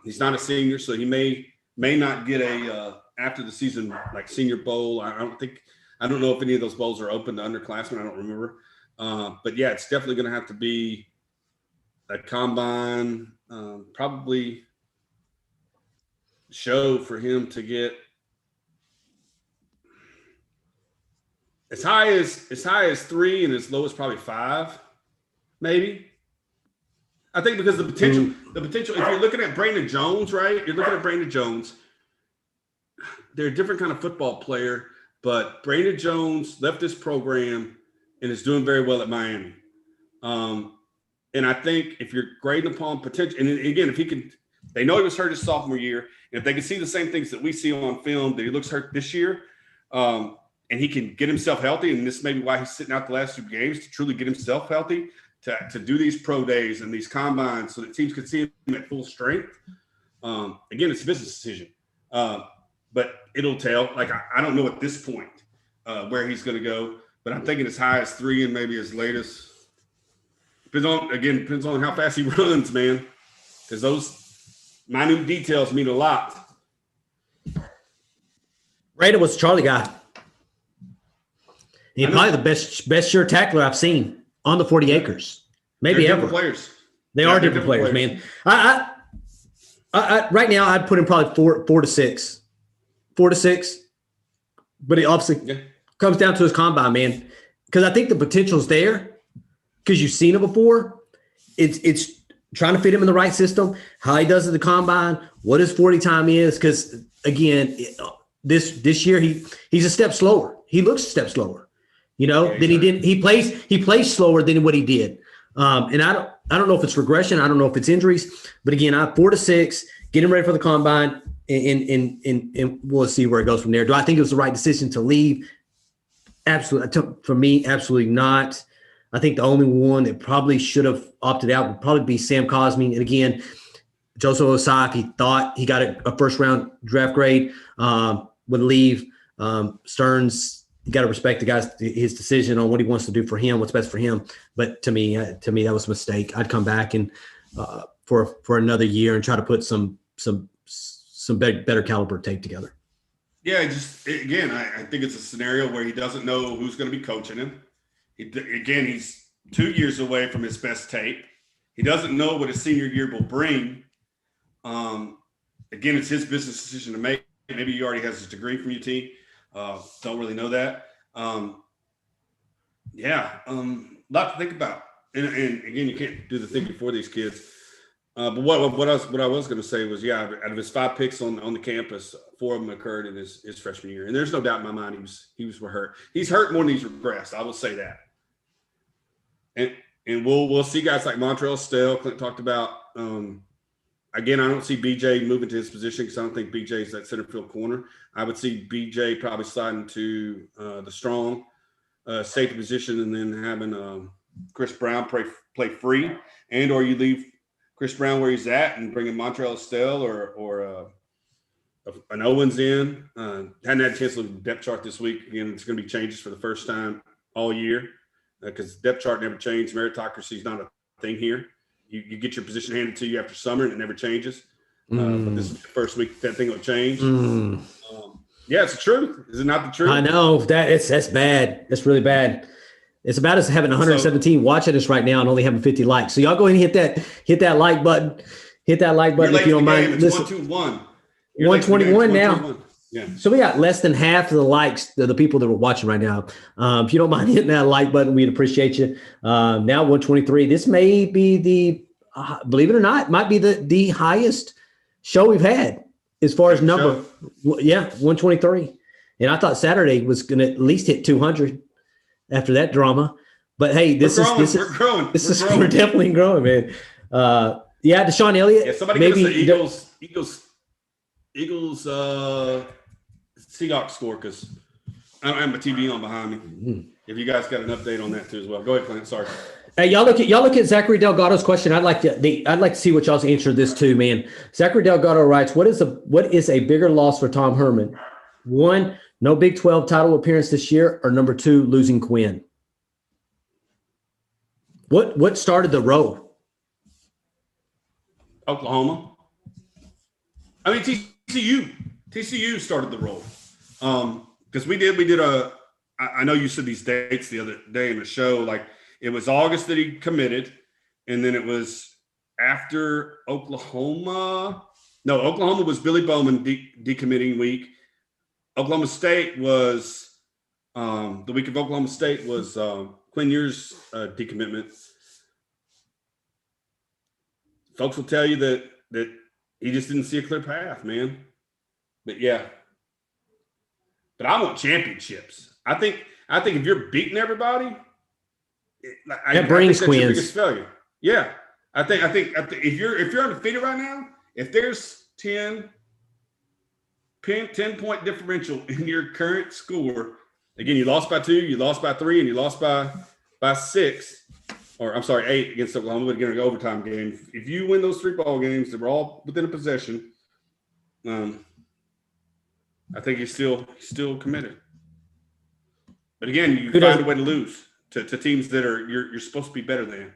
He's not a senior, so he may not get a after the season like Senior Bowl. I don't know if any of those bowls are open to underclassmen. I don't remember. But yeah, it's definitely going to have to be a combine, probably show for him to get as high as 3 and as low as probably 5, maybe. I think because the potential, if you're looking at Brandon Jones, right? You're looking at Brandon Jones. They're a different kind of football player, but Brandon Jones left this program and is doing very well at Miami. And I think if you're grading upon potential, and again, if he can, they know he was hurt his sophomore year, and if they can see the same things that we see on film that he looks hurt this year, and he can get himself healthy, and this may be why he's sitting out the last 2 games to truly get himself healthy, to do these pro days and these combines so that teams can see him at full strength. Again, it's a business decision, but it'll tell. Like I don't know at this point where he's going to go, but I'm thinking as high as 3 and maybe as late as depends on how fast he runs, man, because those minute details mean a lot. Brady was the Charlie guy. He's probably the best sure tackler I've seen on the 40 acres, maybe ever. Players. They are different players, man. I right now I'd put him probably 4 to 6, 4 to 6. But it obviously comes down to his combine, man, because I think the potential's there because you've seen it before. It's trying to fit him in the right system, how he does at the combine, what his 40 time is. Because again, this year he's a step slower. He looks a step slower, than he did. He plays slower than what he did. And I don't know if it's regression. I don't know if it's injuries. But again, 4 to 6, get him ready for the combine, and we'll see where it goes from there. Do I think it was the right decision to leave? Absolutely. For me, absolutely not. I think the only one that probably should have opted out would probably be Sam Cosme. And again, Joseph Osai, if he thought he got a first-round draft grade, would leave. Stearns, you got to respect the guy's his decision on what he wants to do for him, what's best for him. But to me, that was a mistake. I'd come back and for another year and try to put some better caliber tape together. Yeah, again, I think it's a scenario where he doesn't know who's going to be coaching him. He's 2 years away from his best tape. He doesn't know what his senior year will bring. Again, it's his business decision to make. Maybe he already has his degree from UT. Don't really know that. A lot to think about. And again, you can't do the thinking for these kids. But what I was going to say was, out of his 5 picks on the campus, 4 of them occurred in his freshman year, and there's no doubt in my mind he was hurt. He's hurt more than he's regressed. I will say that. And we'll see guys like Montrell Stell, Clint talked about. Again, I don't see BJ moving to his position because I don't think BJ is that center field corner. I would see BJ probably sliding to the strong safety position, and then having Chris Brown play free, or you leave Chris Brown where he's at and bring in Montrell Stell or an Owens in. Hadn't had a chance to look at the depth chart this week. Again, it's going to be changes for the first time all year because depth chart never changed. Meritocracy is not a thing here. You get your position handed to you after summer and it never changes. But this is the first week that thing will change. It's the truth. Is it not the truth? I know that's bad. That's really bad. It's about us having 117 watching us right now and only having 50 likes. So y'all go ahead and hit that like button. Hit that like button if you don't mind. It's 121. 121 now. 121. Yeah. So we got less than half of the likes of the people that are watching right now. If you don't mind hitting that like button, we'd appreciate you. Now 123. This may be the, believe it or not, might be the highest show we've had as far as number. Yeah, 123. And I thought Saturday was going to at least hit 200 after that drama. But hey, we're growing. We're definitely growing, man. Deshaun Elliott. Yeah, somebody maybe Eagles Seahawks score because I don't have my TV on behind me. Mm-hmm. If you guys got an update on that too as well, go ahead, Clint. Sorry. Hey, y'all look at Zachary Delgado's question. I'd like to see what y'all's answer to this too, man. Zachary Delgado writes, "What is a bigger loss for Tom Herman? 1, no Big 12 title appearance this year, or number 2, losing Quinn? What started the row? Oklahoma. I mean, TCU started the roll. Because we did I know you said these dates the other day in the show, like it was August that he committed, and then it was after Oklahoma. No, Oklahoma was Billy Bowman decommitting week. Oklahoma State was the week of Oklahoma State was Quinn Ewers' decommitment. Folks will tell you that he just didn't see a clear path, man. But yeah. But I want championships. I think if you're beating everybody, that brings that's Quins. Your biggest failure. Yeah. I think if you're undefeated right now, if there's 10 point differential in your current score, again, you lost by 2, you lost by 3, and you lost by 6. Or I'm sorry, 8 against Oklahoma, but again, an overtime game. If you win those 3 ball games that were all within a possession, I think he's still committed. But again, you find a way to lose to teams that are you're supposed to be better than.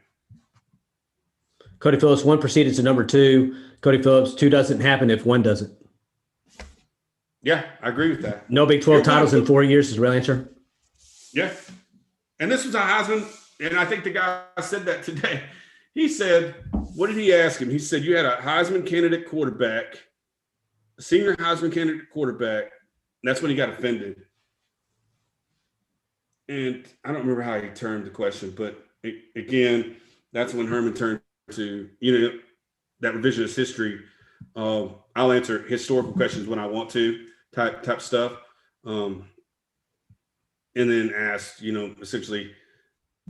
Cody Phillips, 1 proceeded to number 2. Cody Phillips, 2 doesn't happen if 1 doesn't. Yeah, I agree with that. No Big 12 titles in 4 years is the real answer. Yeah. And this was a Heisman, and I think the guy said that today. He said, what did he ask him? He said, you had a Heisman candidate quarterback, a senior Heisman candidate quarterback. And that's when he got offended. And I don't remember how he termed the question, but again, that's when Herman turned to, that revisionist history. I'll answer historical questions when I want to type stuff. And then ask, essentially,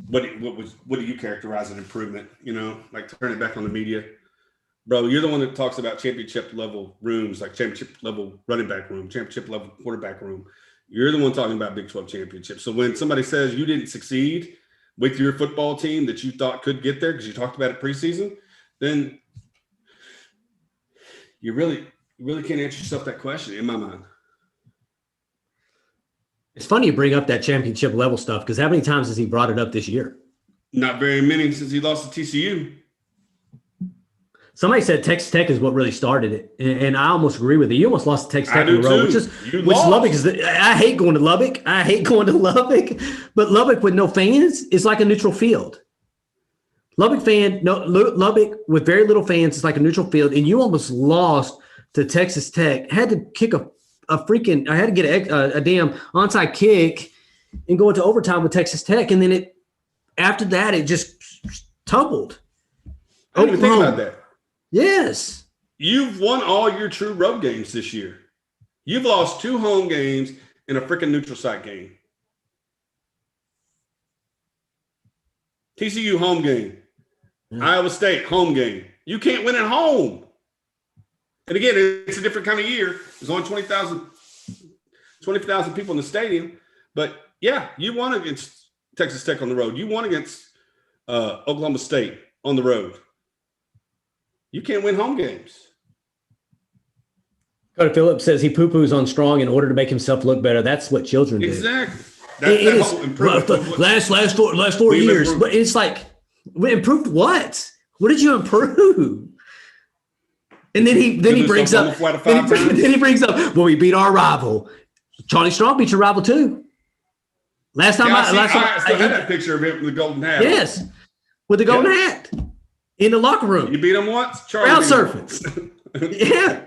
what do you characterize as an improvement? Like turn it back on the media. Bro, you're the one that talks about championship level rooms, like championship level running back room, championship level quarterback room. You're the one talking about Big 12 championships. So when somebody says you didn't succeed with your football team that you thought could get there because you talked about it preseason, then you really can't answer yourself that question in my mind. It's funny you bring up that championship level stuff because how many times has he brought it up this year? Not very many since he lost to TCU. Somebody said Texas Tech is what really started it, and I almost agree with it. You almost lost to Texas Tech in a row, which is Lubbock is. I hate going to Lubbock. But Lubbock with no fans is like a neutral field. Lubbock with very little fans is like a neutral field, and you almost lost to Texas Tech. Had to kick I had to get a damn onside kick and go into overtime with Texas Tech, and then after that it just tumbled. I didn't even think about that. Yes. You've won all your true road games this year. You've lost 2 home games in a freaking neutral site game. TCU home game. Iowa State home game. You can't win at home. And again, it's a different kind of year. There's only 20,000 people in the stadium. But, yeah, you won against Texas Tech on the road. You won against Oklahoma State on the road. You can't win home games. Coach Phillips says he poo-poos on Strong in order to make himself look better. That's what children do. Exactly. Last 4 years. But it's like, we improved what? What did you improve? And then he brings up, well, we beat our rival. Charlie Strong beat your rival too. I still had that picture of him with the golden hat. Yes, with the golden hat in the locker room. You beat him once, Charlie. Ground surfing. Yeah.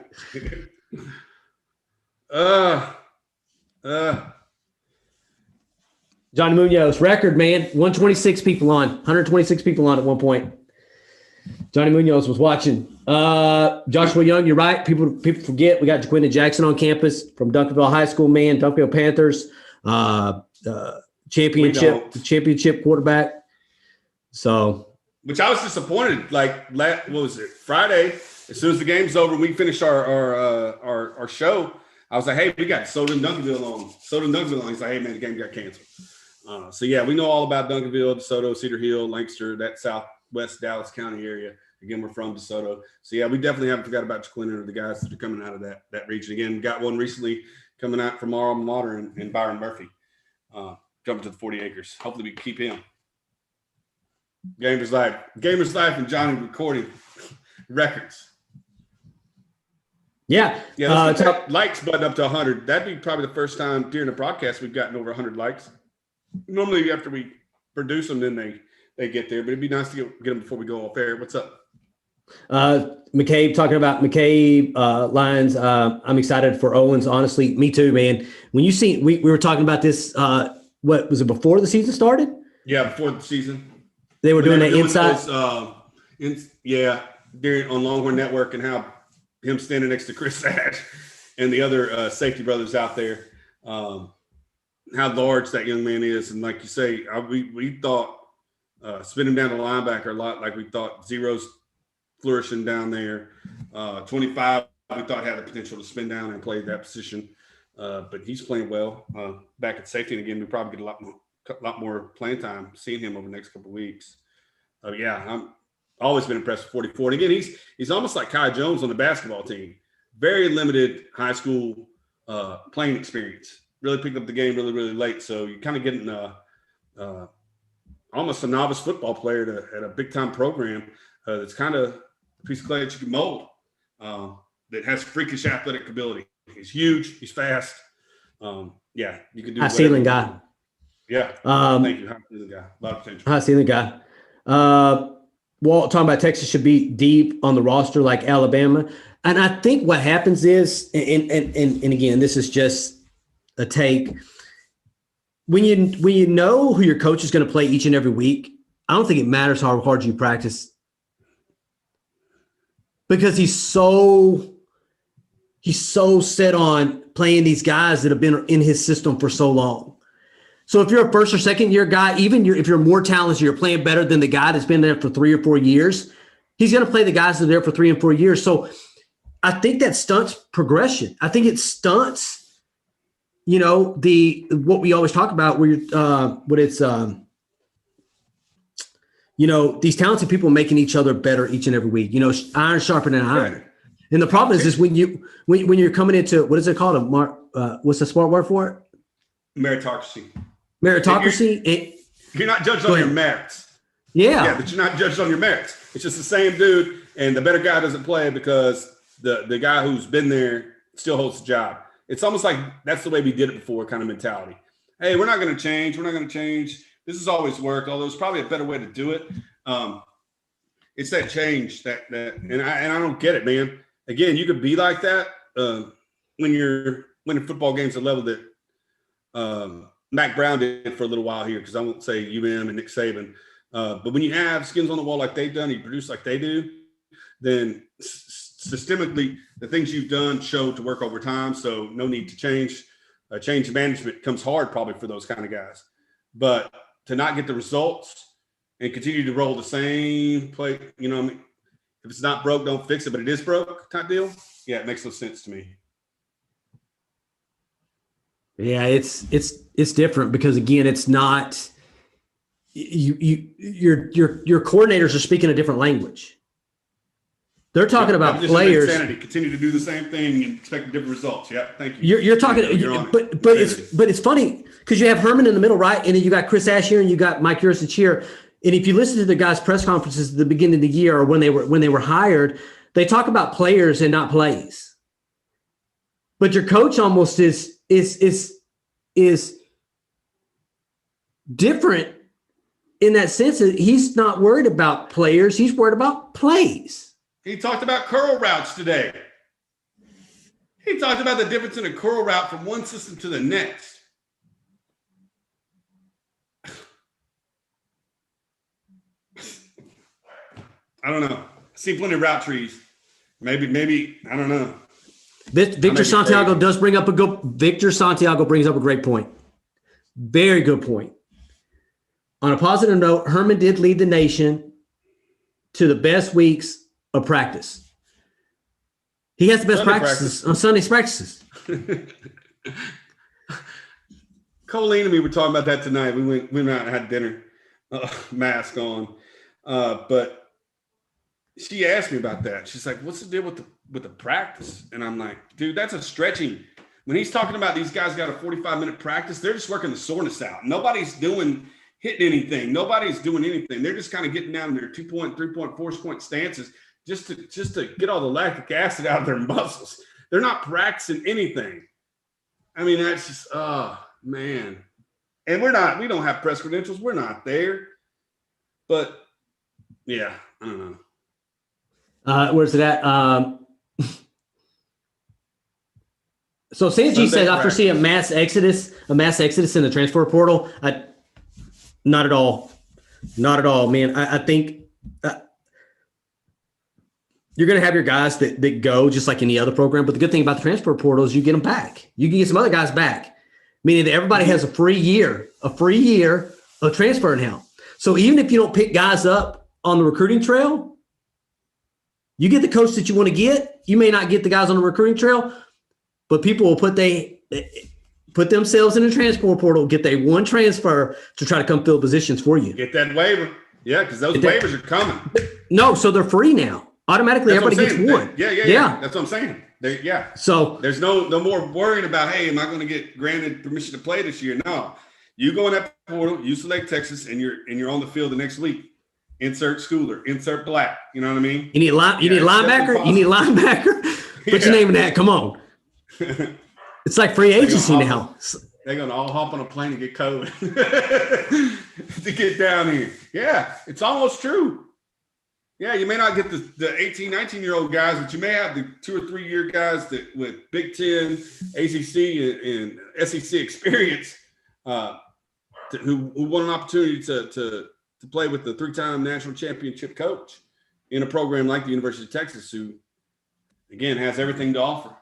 Johnny Munoz, record, man. 126 people on. 126 people on at one point. Johnny Munoz was watching. Joshua Young, you're right. People forget we got Jaquinta Jackson on campus from Duncanville High School, man. Duncanville Panthers, championship quarterback. So, which I was disappointed. Like, what was it? Friday, as soon as the game's over, we finished our show. I was like, hey, we got Soda and Duncanville on. He's like, hey, man, the game got canceled. So, yeah, we know all about Duncanville, DeSoto, Cedar Hill, Lancaster, that southwest Dallas County area. Again, we're from DeSoto. So, yeah, we definitely haven't forgot about Jaquinta or the guys that are coming out of that region. Again, we got one recently coming out from our alma mater in Byron Murphy, jumping to the 40 acres. Hopefully we can keep him. Gamers Life and Johnny recording records. Yeah. Likes button up to 100. That'd be probably the first time during the broadcast we've gotten over 100 likes. Normally after we produce them, then they get there. But it'd be nice to get them before we go off air. What's up? McCabe, talking about McCabe Lions. I'm excited for Owens. Honestly, me too, man. When you see, we were talking about this. What was it before the season started? Yeah, before the season. They were doing that inside. During on Longhorn Network, and how him standing next to Chris Ash and the other safety brothers out there, how large that young man is. And like you say, we thought spin him down the linebacker a lot, like we thought Zero's flourishing down there. 25, we thought had the potential to spin down and play that position. But he's playing well back at safety. And again, we probably get a lot more playing time seeing him over the next couple of weeks. I'm always been impressed with 44. And again, he's almost like Kai Jones on the basketball team. Very limited high school playing experience. Really picked up the game really, really late. So you're kind of getting almost a novice football player at a big-time program that's kind of a piece of clay that you can mold, that has freakish athletic ability. He's huge. He's fast. You can do high ceiling guy. Yeah. Thank you. High ceiling guy. A lot of potential. High ceiling guy. Talking about Texas should be deep on the roster like Alabama. And I think what happens is, and again, this is just a take. When you know who your coach is going to play each and every week, I don't think it matters how hard you practice because he's so set on playing these guys that have been in his system for so long. So if you're a first or second year guy, if you're more talented, you're playing better than the guy that's been there for 3 or 4 years, he's going to play the guys that are there for 3 and 4 years. So I think that stunts progression. I think it stunts, what we always talk about where these talented people making each other better each and every week, iron sharpening iron. Right. And the problem is when you're coming into, what is it called? What's the smart word for it? Meritocracy. You're not judged on your merits. Yeah, but you're not judged on your merits. It's just the same dude, and the better guy doesn't play because the guy who's been there still holds the job. It's almost like that's the way we did it before kind of mentality. Hey, we're not going to change. We're not going to change. This has always worked, although there's probably a better way to do it. It's that change and I don't get it, man. Again, you could be like that when you're winning football games at a level that Mac Brown did for a little while here, because I won't say UM and Nick Saban. But when you have skins on the wall like they've done, you produce like they do, then systemically the things you've done show to work over time. So no need to change. Change management comes hard probably for those kind of guys. But to not get the results and continue to roll the same play, if it's not broke, don't fix it, but it is broke type deal. Yeah, it makes no sense to me. Yeah, it's different because again, it's not your coordinators are speaking a different language. They're talking about players. Insanity. Continue to do the same thing and expect different results. Yeah, thank you. You're talking, but it's funny because you have Herman in the middle, right, and then you got Chris Asher and you got Mike Yurcich here. And if you listen to the guys' press conferences at the beginning of the year or when they were hired, they talk about players and not plays. But your coach almost is different in that sense that he's not worried about players, he's worried about plays. He talked about curl routes today. He talked about the difference in a curl route from one system to the next. I don't know. I see plenty of route trees. Maybe I don't know. Victor Santiago brings up a great point. Very good point. On a positive note, Herman did lead the nation to the best weeks of practice. He has the best practices on Sunday's practices. Colleen and me were talking about that tonight. We went out and had dinner, mask on, but she asked me about that. She's like, "What's the deal with the practice?" And I'm like, "Dude, that's a stretching." When he's talking about these guys got a 45-minute practice, they're just working the soreness out. Nobody's hitting anything. Nobody's doing anything. They're just kind of getting down in their 2-point, 3-point, 4-point stances just to get all the lactic acid out of their muscles. They're not practicing anything. I mean, that's just, oh, man. And we don't have press credentials. We're not there. But, yeah, I don't know. Where's it at? So Sanji says, I foresee a mass exodus in the transfer portal. Not at all, man. I think you're going to have your guys that go just like any other program. But the good thing about the transfer portal is you get them back. You can get some other guys back, meaning that everybody has a free year of transfer now. So even if you don't pick guys up on the recruiting trail, you get the coach that you want to get. You may not get the guys on the recruiting trail, but people will put themselves in the transfer portal, get their one transfer to try to come fill positions for you. Get that waiver. Yeah, because those waivers are coming. No, so they're free now. Automatically, everybody gets one. Yeah. That's what I'm saying. So there's no more worrying about, hey, am I going to get granted permission to play this year? No. You go in that portal, you select Texas, and you're on the field the next week. Insert schooler, insert black. You know what I mean? You need linebacker. You need linebacker. Put your name in that. Come on. It's like free agency now. They're going to all hop on a plane and get COVID to get down here. Yeah, it's almost true. Yeah, you may not get the 18, 19-year-old guys, but you may have the 2 or 3 year guys that with Big Ten, ACC, and SEC experience who want an opportunity to play with the 3-time national championship coach. in a program like the University of Texas, who, again, has everything to offer.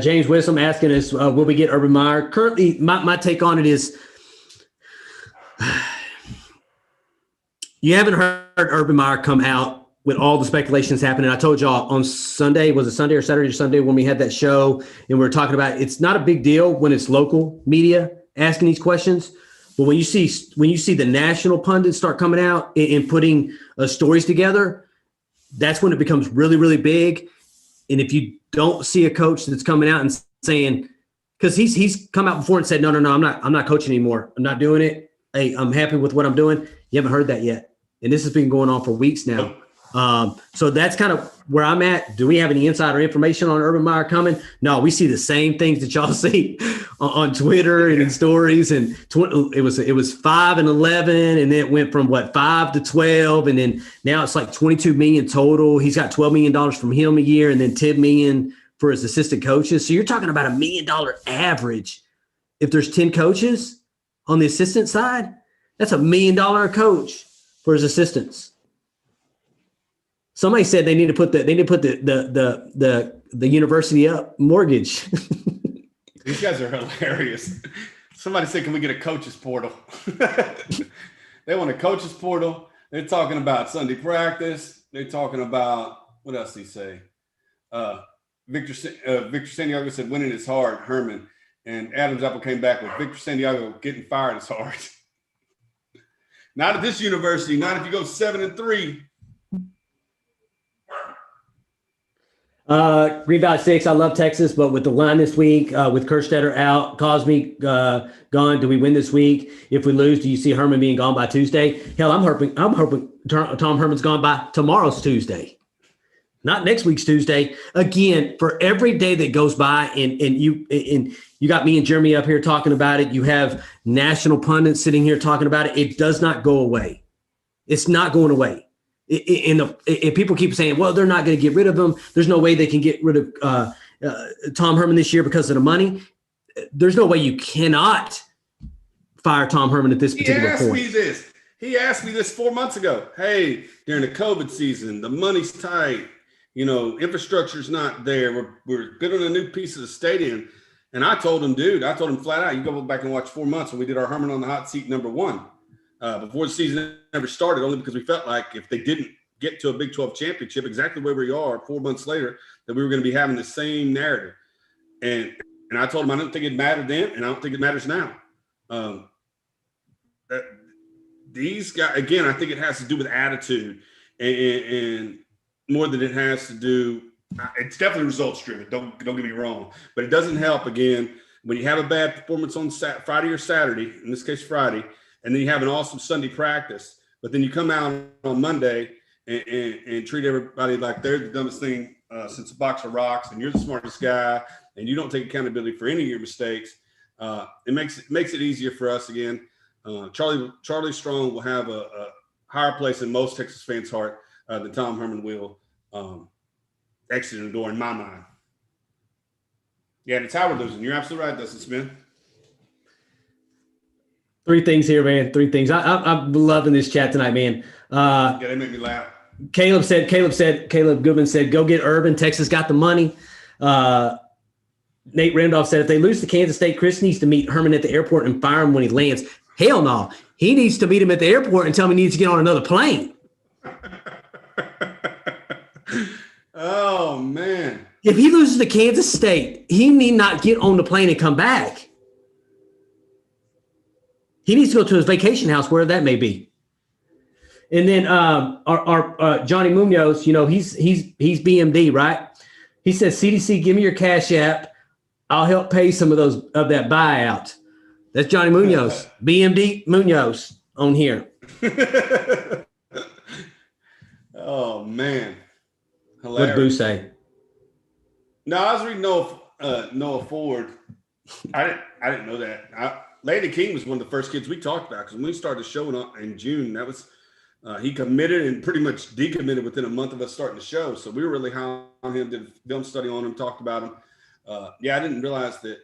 James Wisdom asking us, will we get Urban Meyer? Currently, my take on it is you haven't heard Urban Meyer come out with all the speculations happening. I told y'all on Sunday, was it Sunday or Saturday or Sunday when we had that show and we were talking about it's not a big deal when it's local media asking these questions. But when you see the national pundits start coming out and putting stories together, that's when it becomes really, really big. And if you don't see a coach that's coming out and saying, because he's come out before and said, no, I'm not coaching anymore. I'm not doing it. Hey, I'm happy with what I'm doing. You haven't heard that yet. And this has been going on for weeks now. So that's kind of where I'm at. Do we have any insider information on Urban Meyer coming? No, we see the same things that y'all see on Twitter and in stories. And it was 5 and 11, and then it went from 5 to 12, and then now it's like 22 million total. He's got $12 million from him a year, and then 10 million for his assistant coaches. So you're talking about $1 million average. If there's 10 coaches on the assistant side, that's $1 million a coach for his assistants. Somebody said they need to put the university up mortgage. These guys are hilarious. Somebody said, "Can we get a coaches portal?" They want a coaches portal. They're talking about Sunday practice. They're talking about what else did he say? Victor Santiago said, "Winning is hard." Herman and Adams Apple came back with Victor Santiago getting fired is hard. Not at this university. Not if you go 7-3. Green Valley 6, I love Texas, but with the line this week, with Kerstetter out, Cosme gone, do we win this week? If we lose, do you see Herman being gone by Tuesday? Hell, I'm hoping Tom Herman's gone by tomorrow's Tuesday, not next week's Tuesday. Again, for every day that goes by, and you got me and Jeremy up here talking about it. You have national pundits sitting here talking about it. It does not go away. It's not going away. And people keep saying, well, they're not going to get rid of him. There's no way they can get rid of Tom Herman this year because of the money. There's no way you cannot fire Tom Herman at this particular point. He asked me this 4 months ago. Hey, during the COVID season, the money's tight. Infrastructure's not there. We're building a new piece of the stadium. And I told him flat out, you go back and watch 4 months when we did our Herman on the Hot Seat #1. Before the season ever started, only because we felt like if they didn't get to a Big 12 championship, exactly where we are 4 months later, that we were going to be having the same narrative. And I told him I don't think it mattered then, and I don't think it matters now. These guys, again, I think it has to do with attitude and more than it has to do. It's definitely results driven. Don't get me wrong, but it doesn't help. Again, when you have a bad performance on Friday or Saturday, in this case Friday, and then you have an awesome Sunday practice, but then you come out on Monday and treat everybody like they're the dumbest thing since a box of rocks, and you're the smartest guy, and you don't take accountability for any of your mistakes. It makes it easier for us again. Charlie Strong will have a higher place in most Texas fans' heart than Tom Herman will exiting the door in my mind. Yeah, it's how we're losing. You're absolutely right, Dustin Smith. 3 things here, man. 3 things. I'm loving this chat tonight, man. Yeah, they make me laugh. Caleb Goodman said, go get Urban. Texas got the money. Nate Randolph said, if they lose to Kansas State, Chris needs to meet Herman at the airport and fire him when he lands. Hell no. He needs to meet him at the airport and tell him he needs to get on another plane. Oh, man. If he loses to Kansas State, he need not get on the plane and come back. He needs to go to his vacation house, wherever that may be. And then our Johnny Munoz, he's BMD, right? He says, CDC, give me your Cash App. I'll help pay some of that buyout. That's Johnny Munoz, BMD Munoz on here. Oh, man. Hilarious. What did Boo say? No, I was reading Noah Ford. I didn't know that. Lady King was one of the first kids we talked about because when we started the show in June, that was he committed and pretty much decommitted within a month of us starting the show. So we were really high on him, did a film study on him, talked about him. I didn't realize that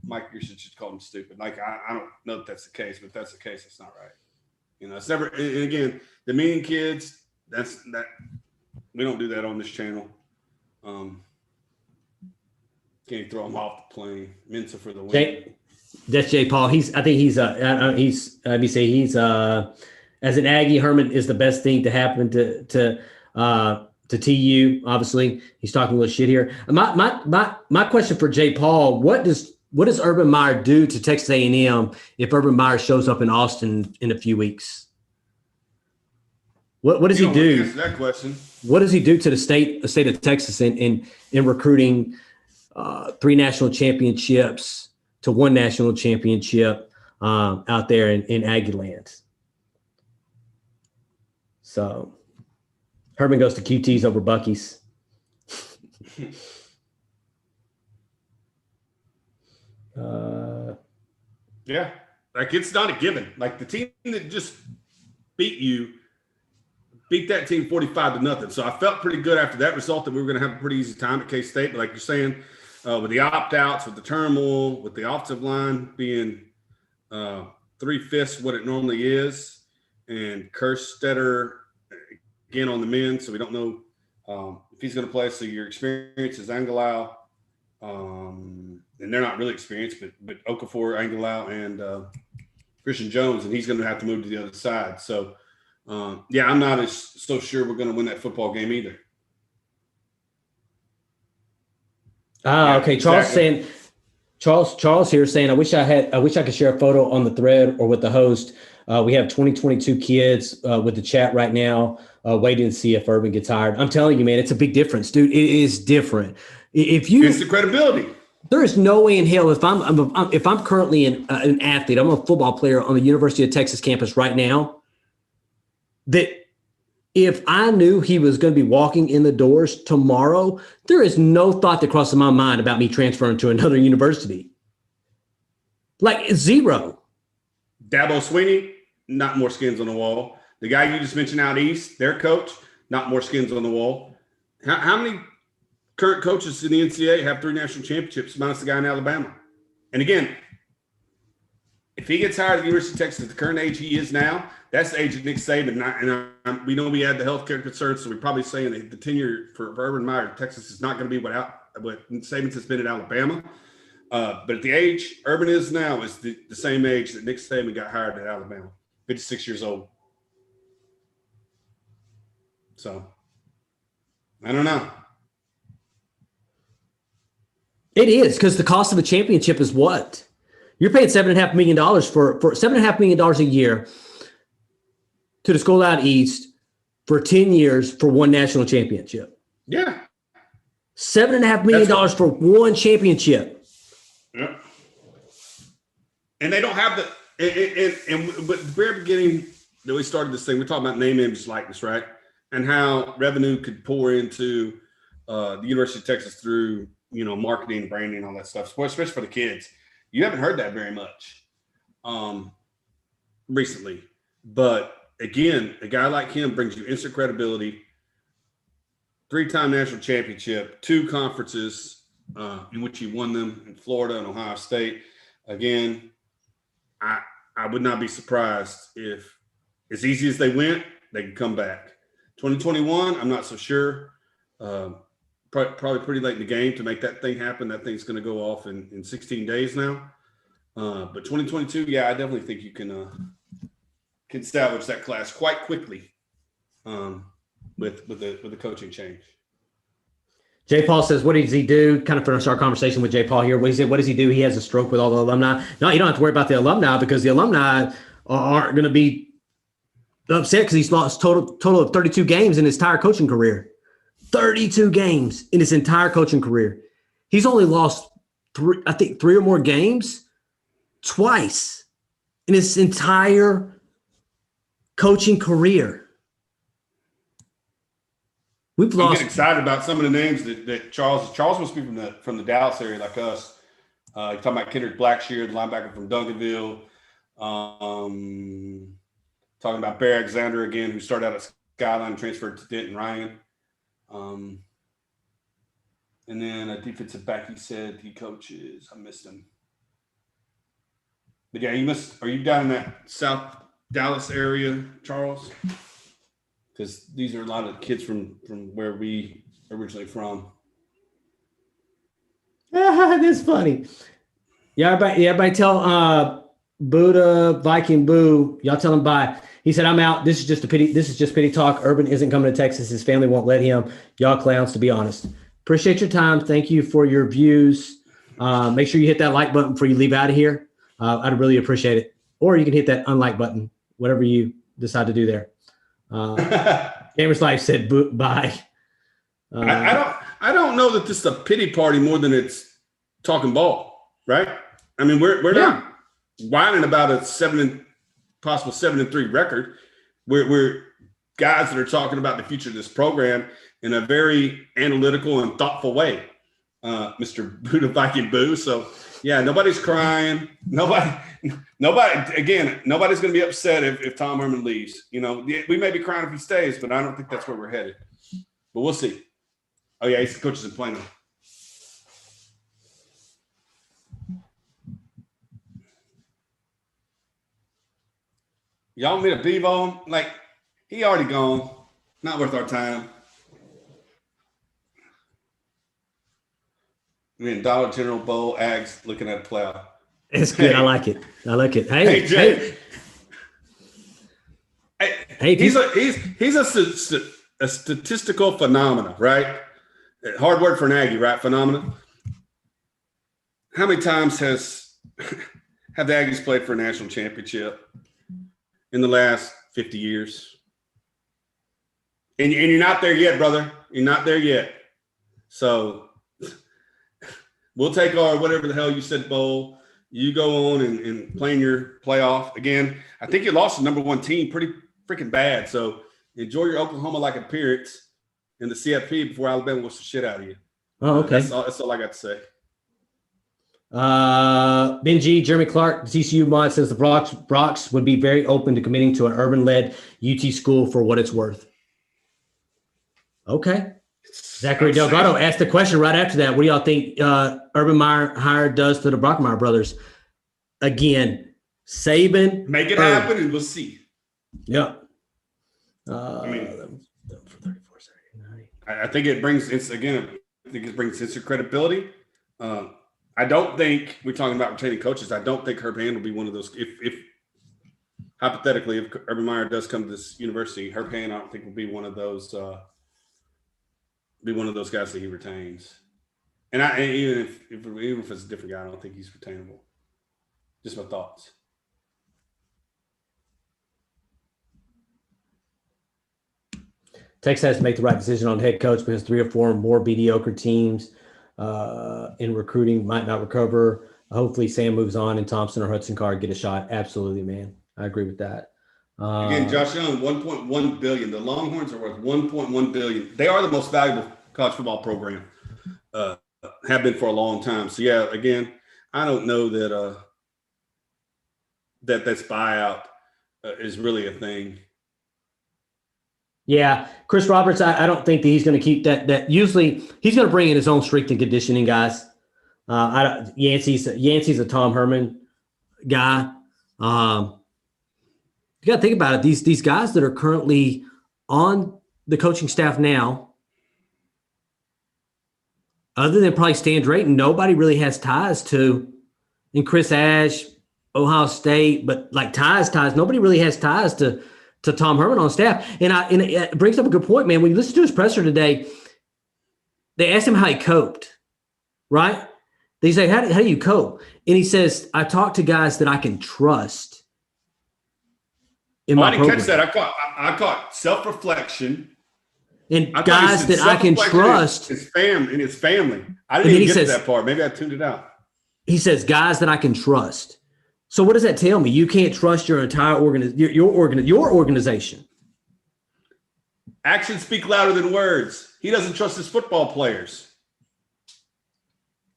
Mike Gersich should call him stupid. Like, I don't know that that's the case, but if that's the case, it's not right. It's never – and again, the mean kids, That's that. We don't do that on this channel. Can't throw him off the plane. Mensa for the win. That's Jay Paul. Let me say he's as an Aggie, Herman is the best thing to happen to TU. Obviously, he's talking a little shit here. My question for Jay Paul: What does Urban Meyer do to Texas A&M if Urban Meyer shows up in Austin in a few weeks? What does he do? Answer that question. What does he do to the state of Texas in recruiting 3 national championships to 1 national championship out there in Aggie land? So Herman goes to QTs over Bucky's. Yeah, like it's not a given. Like the team that just beat that team 45-0. So I felt pretty good after that result that we were going to have a pretty easy time at K-State. But like you're saying, with the opt-outs, with the turmoil, with the offensive line being 3/5 what it normally is, and Kerstetter again on the men, so we don't know if he's going to play. So your experience is Angelau, and they're not really experienced, but Okafor, Angelau, and Christian Jones, and he's going to have to move to the other side. So, I'm not so sure we're going to win that football game either. Okay. Exactly. Charles here saying, I wish I could share a photo on the thread or with the host. We have 2022 kids with the chat right now, waiting to see if Urban gets hired. I'm telling you, man, it's a big difference, dude. It is different. It's the credibility. There is no way in hell if I'm currently an athlete, I'm a football player on the University of Texas campus right now, that if I knew he was going to be walking in the doors tomorrow, there is no thought that crosses my mind about me transferring to another university. Like zero. Dabo Swinney, not more skins on the wall. The guy you just mentioned out east, their coach, not more skins on the wall. How many current coaches in the NCAA have 3 national championships minus the guy in Alabama? And again, if he gets hired at the University of Texas at the current age he is now, that's the age of Nick Saban. And we know we had the healthcare concerns, so we're probably saying that the tenure for Urban Meyer at Texas is not going to be what Saban's has been at Alabama. But at the age Urban is now is the same age that Nick Saban got hired at Alabama, 56 years old. So, I don't know. It is, because the cost of a championship is what? You're paying $7.5 million for $7.5 million a year to the school out east for 10 years for 1 national championship. Yeah. $7.5 million for 1 championship. Yeah. And they don't have but the very beginning that we started this thing, we're talking about name, image, likeness, right? And how revenue could pour into the University of Texas through, marketing, branding, all that stuff, especially for the kids. You haven't heard that very much recently. But again, a guy like him brings you instant credibility, 3-time national championship, 2 conferences in which he won them in Florida and Ohio State. Again, I would not be surprised if, as easy as they went, they could come back. 2021, I'm not so sure. Probably pretty late in the game to make that thing happen. That thing's going to go off in 16 days now. But 2022, I definitely think you can salvage that class quite quickly with the coaching change. Jay Paul says, what does he do? Kind of finish our conversation with Jay Paol here. What does he do? He has a stroke with all the alumni. No, you don't have to worry about the alumni, because the alumni aren't going to be upset because he's lost total of 32 games in his entire coaching career. 32 games in his entire coaching career. He's only lost 3 or more games twice in his entire coaching career. I'm getting excited about some of the names that Charles must be from the Dallas area like us. You're talking about Kendrick Blackshear, the linebacker from Duncanville. Talking about Bear Alexander again, who started out at Skyline, transferred to Denton Ryan. And then a defensive back, he said he coaches. I missed him. But are you down in that South Dallas area, Charles? because these are a lot of kids from where we originally from. That's funny. Yeah, everybody tell Buddha Viking Boo. Y'all tell him bye. He said, "I'm out. This is just pity talk. Urban isn't coming to Texas. His family won't let him. Y'all clowns, to be honest. Appreciate your time. Thank you for your views. Make sure you hit that like button before you leave out of here. I'd really appreciate it. Or you can hit that unlike button, whatever you decide to do there." Gamer's Life said, "Bye." I don't know that this is a pity party more than it's talking ball, right? I mean, we're not whining about a possible 7-3 record. We're guys that are talking about the future of this program in a very analytical and thoughtful way, Mr. Buddha Viking Boo. So yeah, nobody's crying. Nobody's going to be upset if Tom Herman leaves. You know, we may be crying if he stays, but I don't think that's where we're headed. But we'll see. Oh yeah, he's the coach in Plano. Y'all want me to Bevo him? Like, he already gone. Not worth our time. I mean, Dollar General Bowl, Ags looking at a playoff. It's good. Hey. I like it. Hey, Jay. Hey, he's a statistical phenomenon, right? Hard word for an Aggie, right? Phenomenon. How many times have the Aggies played for a national championship in the last 50 years? And you're not there yet, brother. You're not there yet. So we'll take our whatever the hell you said bowl. You go on and play in your playoff. Again, I think you lost the number one team pretty freaking bad. So enjoy your Oklahoma-like appearance in the CFP before Alabama wants the shit out of you. Oh, okay. That's all I got to say. Benji, Jeremy Clark, TCU mod says the Brocs would be very open to committing to an urban-led UT school for what it's worth. Okay. Zachary Delgado asked the question right after that. What do y'all think Urban Meyer hire does to the Brockmeyer brothers? Again, Saban. Make it happen and we'll see. Yeah. I think it brings instant credibility. I don't think we're talking about retaining coaches. I don't think Herb Hand will be one of those. If hypothetically, if Urban Meyer does come to this university, Herb Hand, I don't think will be one of those. Be one of those guys that he retains. And even if it's a different guy, I don't think he's retainable. Just my thoughts. Texas has to make the right decision on head coach because 3 or 4 more mediocre teams in recruiting might not recover. Hopefully Sam moves on and Thompson or Hudson Card get a shot. Absolutely, man. I agree with that. Again, Josh Young, $1.1 billion. The Longhorns are worth $1.1 billion. They are the most valuable college football program. Have been for a long time. So yeah, again, I don't know that that's buyout is really a thing. Yeah, Chris Roberts, I don't think that he's going to keep that. Usually, he's going to bring in his own strength and conditioning guys. Yancey's a Tom Herman guy. You got to think about it. These guys that are currently on the coaching staff now, other than probably Stan Drayton, nobody really has ties to. And Chris Ash, Ohio State, but like ties. Nobody really has ties to Tom Herman on staff. And it brings up a good point, man. When you listen to his presser today, they asked him how he coped, right? They say, how do you cope? And he says, I talk to guys that I can trust. I didn't catch that. I caught self-reflection. And guys that I can trust. His family. I didn't even get to that part. Maybe I tuned it out. He says, guys that I can trust. So what does that tell me? You can't trust your entire your organization. Actions speak louder than words. He doesn't trust his football players.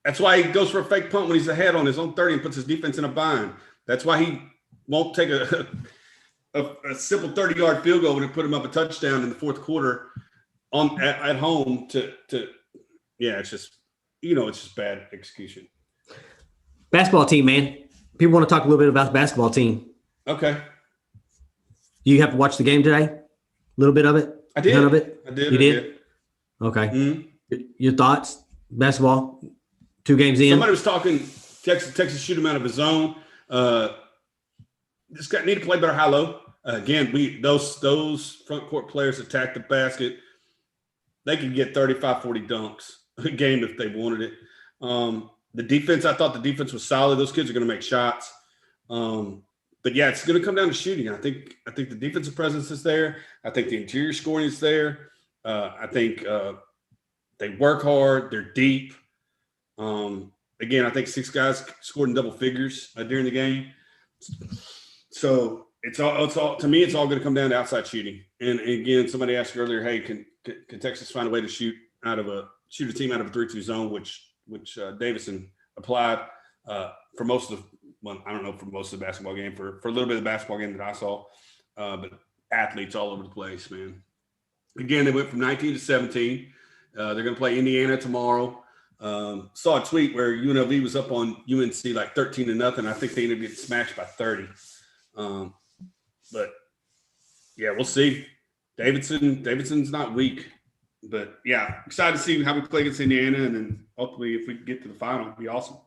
That's why he goes for a fake punt when he's ahead on his own 30 and puts his defense in a bind. That's why he won't take a simple 30-yard field goal and put him up a touchdown in the fourth quarter at home it's just bad execution. Basketball team, man. People want to talk a little bit about the basketball team. Okay. You have to watch the game today? little bit of it? I did. None of it? I did. You did? Okay. Mm-hmm. Your thoughts? Basketball, 2 games in. Somebody was talking Texas shoot him out of his zone. Just need to play better high-low. Again, those front court players attack the basket. They could get 35, 40 dunks a game if they wanted it. The defense, I thought the defense was solid. Those kids are going to make shots. But yeah, it's going to come down to shooting. I think the defensive presence is there. I think the interior scoring is there. I think they work hard. They're deep. Again, I think 6 guys scored in double figures during the game. So it's all to me. It's all going to come down to outside shooting. And again, somebody asked earlier, hey, can Texas find a way to shoot a team out of a 3-2 zone, which Davison applied for most of I don't know, for most of the basketball game, for a little bit of the basketball game that I saw, but athletes all over the place, man. Again, they went from 19 to 17. They're going to play Indiana tomorrow. Saw a tweet where UNLV was up on UNC like 13-0. I think they ended up getting smashed by 30. But yeah, we'll see. Davidson's not weak, but yeah, excited to see how we play against Indiana, and then ultimately if we get to the final, it'd be awesome.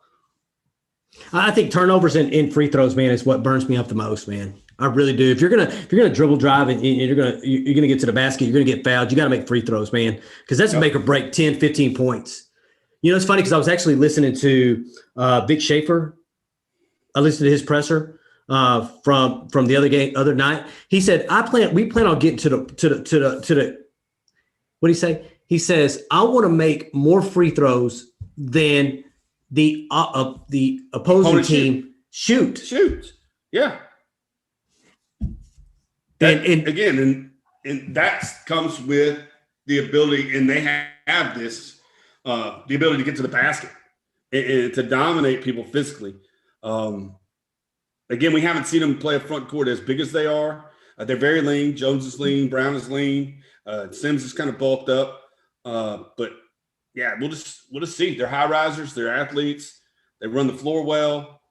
I think turnovers and free throws, man, is what burns me up the most, man. I really do. If you're gonna dribble drive and you're gonna get to the basket, you're gonna get fouled. You got to make free throws, man, because that's a make or break 10, 15 points. You know, it's funny because I was actually listening to Vic Schaefer. I listened to his presser from the other night. He said, we plan on getting to the what did he say? He says, I want to make more free throws than the opposing team shoot. Yeah. And that comes with the ability, and they have this the ability to get to the basket and to dominate people physically. Again, we haven't seen them play a front court as big as they are. They're very lean. Jones is lean. Brown is lean. Sims is kind of bulked up. But yeah, we'll just see. They're high risers. They're athletes. They run the floor well.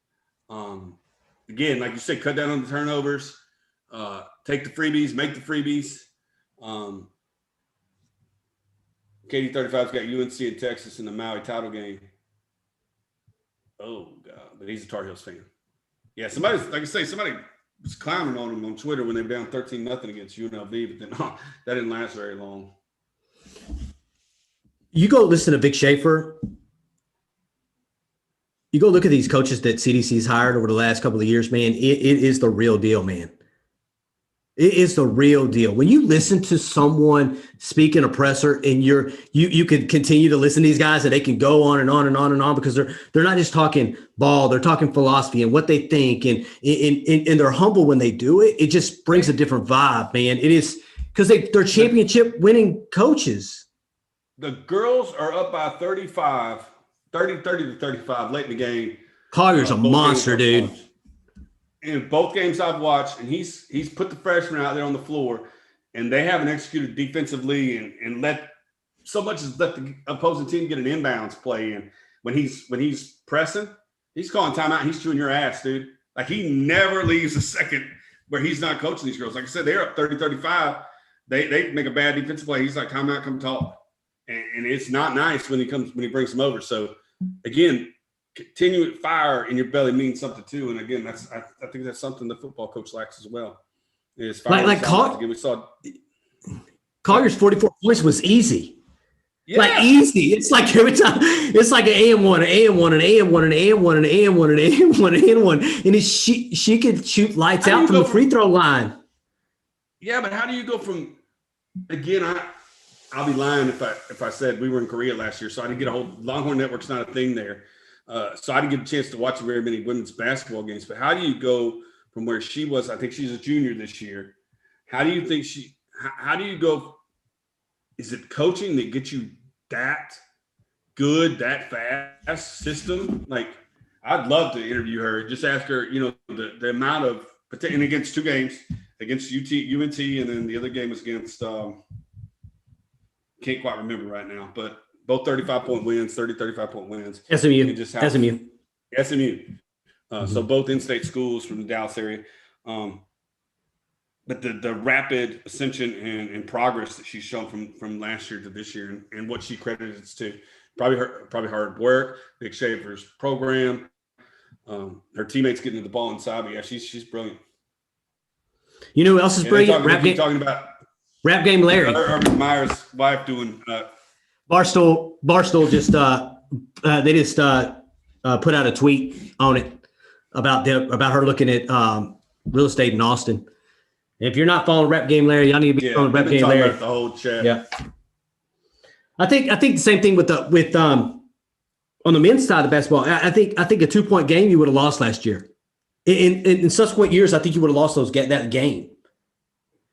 Again, like you said, cut down on the turnovers. Take the freebies. Make the freebies. KD35's got UNC and Texas in the Maui title game. Oh God! But he's a Tar Heels fan. Yeah, somebody was clowning on him on Twitter when they were down 13-0 against UNLV, but then that didn't last very long. You go listen to Vic Schaefer. You go look at these coaches that CDC's hired over the last couple of years, man. It is the real deal, man. It is the real deal. When you listen to someone speak in a presser and you could continue to listen to these guys and they can go on and on and on and on because they're not just talking ball, they're talking philosophy and what they think and they're humble when they do it. It just brings a different vibe, man. It is because they're championship winning coaches. The girls are up by 30 to 35 late in the game. Collier's a monster, dude. In both games I've watched, and he's put the freshmen out there on the floor, and they haven't executed defensively and let the opposing team get an inbounds play in. When he's pressing, he's calling timeout. He's chewing your ass, dude. Like he never leaves a second where he's not coaching these girls. Like I said, they're up 30-35. They make a bad defensive play. He's like, timeout, come talk. And it's not nice when he brings them over. So again, continuing fire in your belly means something too. And again, I think that's something the football coach lacks as well. Is fire again, we saw Collier's 44 points was easy. Yeah. Like easy. It's like every time it's like an AM1, an AM1, an AM1, an AM1, an AM1, an AM1, an AM1. And she could shoot lights out from the free throw line. Yeah, but how do you go from again, I'll be lying if I said we were in Korea last year, so I didn't get a whole Longhorn Network's not a thing there. So I didn't get a chance to watch very many women's basketball games. But how do you go from where she was? I think she's a junior this year. How do you think how do you go? Is it coaching that gets you that good, that fast system? Like, I'd love to interview her. Just ask her, the amount of – and against 2 games, against UNT, and then the other game was against can't quite remember right now, but both 35-point wins, 35-point wins. SMU. So both in-state schools from the Dallas area. the rapid ascension and progress that she's shown from last year to this year and what she credits to probably hard work, Big Schaefer's program, her teammates getting the ball inside. But yeah, she's brilliant. You know who else is brilliant? Talking about Rap Game Larry. Urban Meyer's wife doing Barstool just they just put out a tweet on it about her looking at real estate in Austin. If you're not following Rap Game Larry, y'all need to be following Rap Game Larry. About the whole chat. Yeah, I think the same thing with on the men's side of basketball. I think a 2-point game you would have lost last year. In subsequent years, I think you would have lost that game.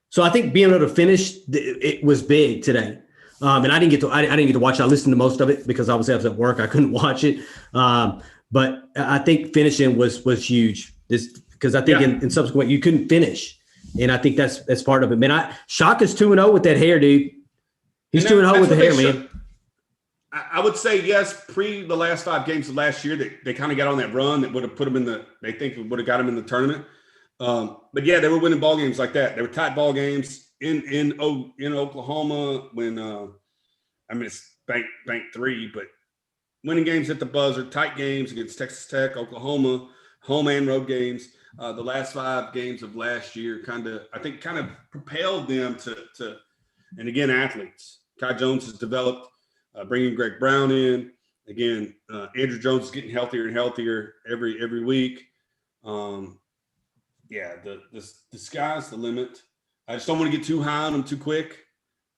So I think being able to finish it was big today. And I didn't get to watch it. I listened to most of it because I was at work. I couldn't watch it. But I think finishing was huge. Because I think in subsequent you couldn't finish. And I think that's part of it. Man, Shaka's 2-0 with that hair, dude. He's 2-0 with the hair, man. I would say yes. Pre the last 5 games of last year, they kind of got on that run that would have put them in they think would have got them in the tournament. But yeah, they were winning ball games like that. They were tight ball games in Oklahoma when it's bank 3, but winning games at the buzzer, tight games against Texas Tech, Oklahoma, home and road games. The last 5 games of last year kind of propelled them to and again, athletes. Kai Jones has developed, bringing Greg Brown in. Again, Andrew Jones is getting healthier and healthier every week. The sky's the limit. I just don't want to get too high on them too quick.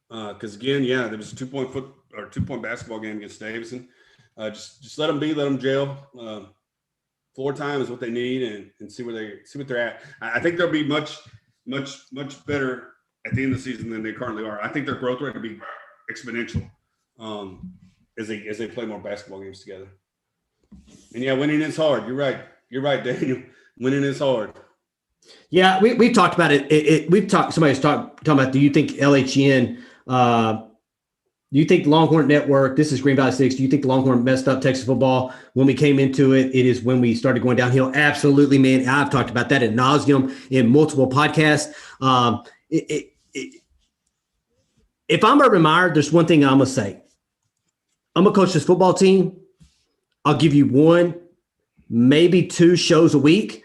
Because again, there was a 2-point basketball game against Davidson. Just let them be, let them gel. Floor time is what they need, and see what they're at. I think they'll be much better at the end of the season than they currently are. I think their growth rate will be exponential as they play more basketball games together. And winning is hard. You're right, Daniel. Winning is hard. Yeah, we've talked about it. We've talked. Somebody's talking about. Do you think LHN? Do you think the Longhorn Network? This is Green Valley 6. Do you think the Longhorn messed up Texas football when we came into it? It is when we started going downhill. Absolutely, man. I've talked about that ad nauseum in multiple podcasts. If I'm Urban Meyer, there's one thing I'm gonna say. I'm gonna coach this football team. I'll give you 1, maybe 2 shows a week.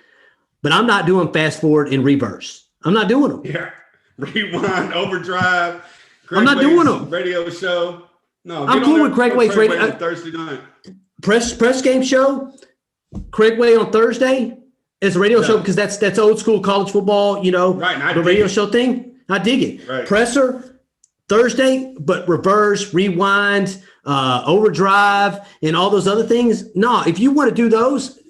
But I'm not doing fast forward and reverse. I'm not doing them. Yeah. Rewind, overdrive. I'm not doing them. Radio show. No, I'm cool with Craig Way's radio on Thursday night. Press game show. Craig Way on Thursday is a radio show because that's old school college football, Right. The radio show thing. I dig it. Right. Presser Thursday, but reverse, rewind, overdrive, and all those other things. No, if you want to do those,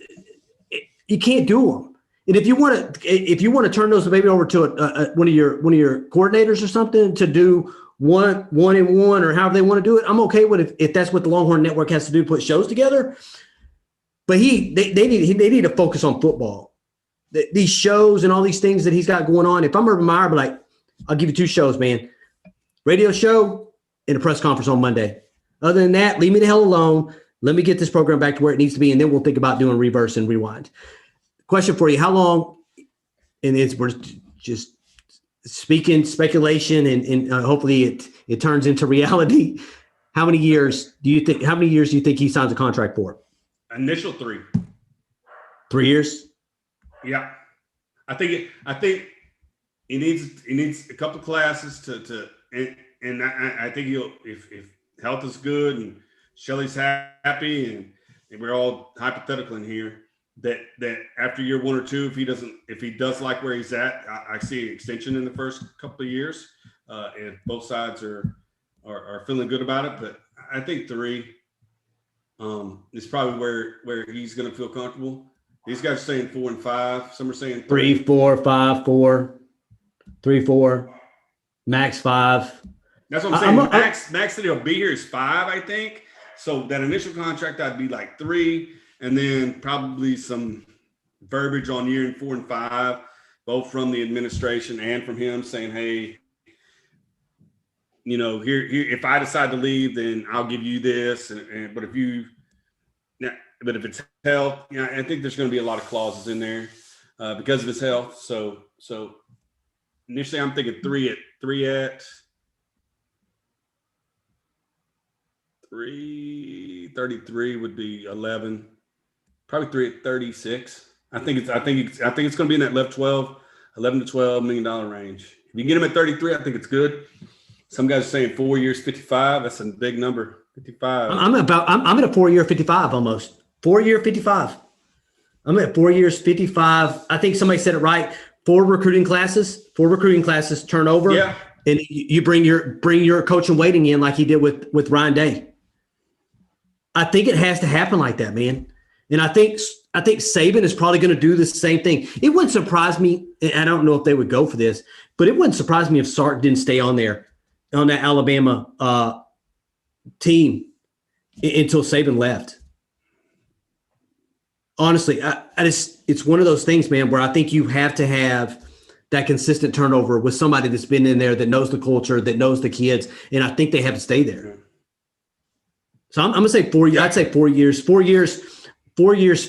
you can't do them. And if you want to turn those maybe over to one of your coordinators or something to do one and one or however they want to do it, I'm okay with it if that's what the Longhorn Network has to do, put shows together. But they need to focus on football. These shows and all these things that he's got going on. If I'm Urban Meyer, I'll be like, I'll give you 2 shows, man. Radio show and a press conference on Monday. Other than that, leave me the hell alone. Let me get this program back to where it needs to be, and then we'll think about doing reverse and rewind. Question for you: how long? And we're just speaking speculation, and hopefully it turns into reality. How many years do you think he signs a contract for? Initial 3. 3 years. Yeah, I think he needs a couple classes and I think if health is good and Shelly's happy and we're all hypothetical in here. That after year 1 or 2, if he does like where he's at, I see an extension in the first couple of years. If both sides are feeling good about it, but I think 3 is probably where he's going to feel comfortable. These guys are saying 4 and 5. Some are saying 3, 4, 5, 4, 3, 4, max 5. That's what I'm saying. Max that he'll be here is 5, I think. So that initial contract, I'd be like 3. And then probably some verbiage on year 4 and 5, both from the administration and from him saying, hey, here, if I decide to leave, then I'll give you this. But if it's health, I think there's going to be a lot of clauses in there because of his health. So initially I'm thinking three at 333 would be 11. Probably 3 at 36. I think it's going to be in that left 11 to $12 million range. If you get him at 33, I think it's good. Some guys are saying 4 years, 55. That's a big number. 55. I'm at a 4 year 55 almost. 4 year 55. I'm at 4 years 55. I think somebody said it right. 4 recruiting classes, turnover. Yeah. And you bring your coach and waiting in like he did with Ryan Day. I think it has to happen like that, man. And I think Saban is probably going to do the same thing. It wouldn't surprise me. I don't know if they would go for this, but it wouldn't surprise me if Sark didn't stay on there on that Alabama team until Saban left. Honestly, it's one of those things, man, where I think you have to have that consistent turnover with somebody that's been in there, that knows the culture, that knows the kids, and I think they have to stay there. So I'm going to say 4 years. I'd say 4 years. 4 years,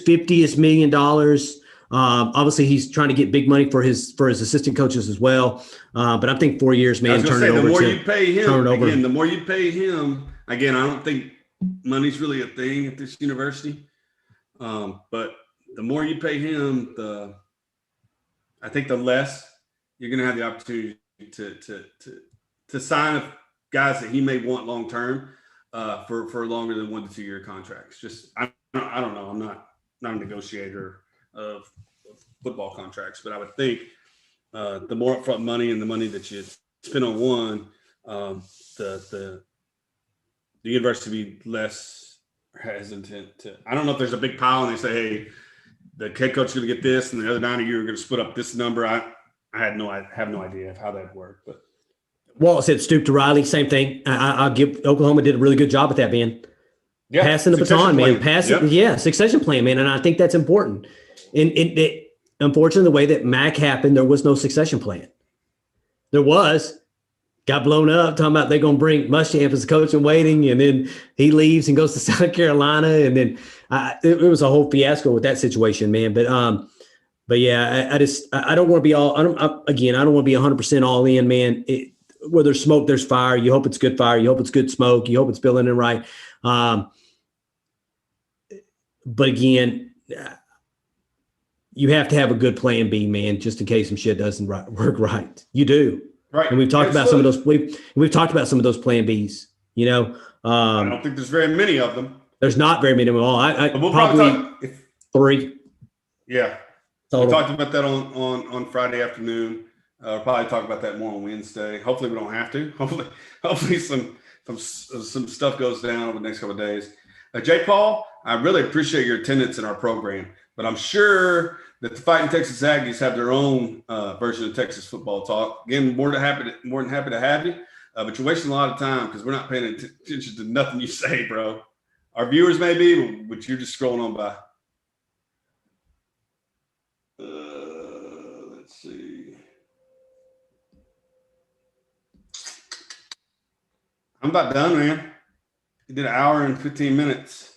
$50 million. Obviously, he's trying to get big money for his assistant coaches as well. But I think 4 years, man. The more you pay him, again, I don't think money's really a thing at this university. But the more you pay him, I think the less you're going to have the opportunity to sign guys that he may want long term for longer than 1 to 2 year contracts. Just I don't know. I'm not a negotiator of football contracts, but I would think the more upfront money and the money that you spend on one, the university be less hesitant to. I don't know if there's a big pile and they say, hey, the head coach is going to get this, and the other 9 of you are going to split up this number. I have no idea of how that worked, but. Walt said stoop to Riley, same thing. I'll give Oklahoma did a really good job at that, man. Yeah, passing the baton, man. Succession plan, man, and I think that's important. And unfortunately, the way that MAC happened, there was no succession plan. There got blown up, talking about they're going to bring Muschamp as a coach in waiting, and then he leaves and goes to South Carolina, and then it was a whole fiasco with that situation, man. But yeah, I don't want to be all. I don't want to be 100% all in, man. Where there's smoke, there's fire. You hope it's good fire. You hope it's good smoke. You hope it's building in right. But again, you have to have a good plan B, man, just in case some shit doesn't work right. You do. Right. And we've talked about some of those. We've talked about some of those plan Bs, you know. I don't think there's very many of them. There's not very many at all. We'll probably 3. Yeah. Total. We talked about that on Friday afternoon. We'll probably talk about that more on Wednesday. Hopefully we don't have to. Hopefully some stuff goes down over the next couple of days. J. Paul, I really appreciate your attendance in our program, but I'm sure that the Fighting Texas Aggies have their own version of Texas Football Talk. Again, more than happy to have you, but you're wasting a lot of time because we're not paying attention to nothing you say, bro. Our viewers may be, but you're just scrolling on by. Let's see. I'm about done, man. You did an hour and 15 minutes.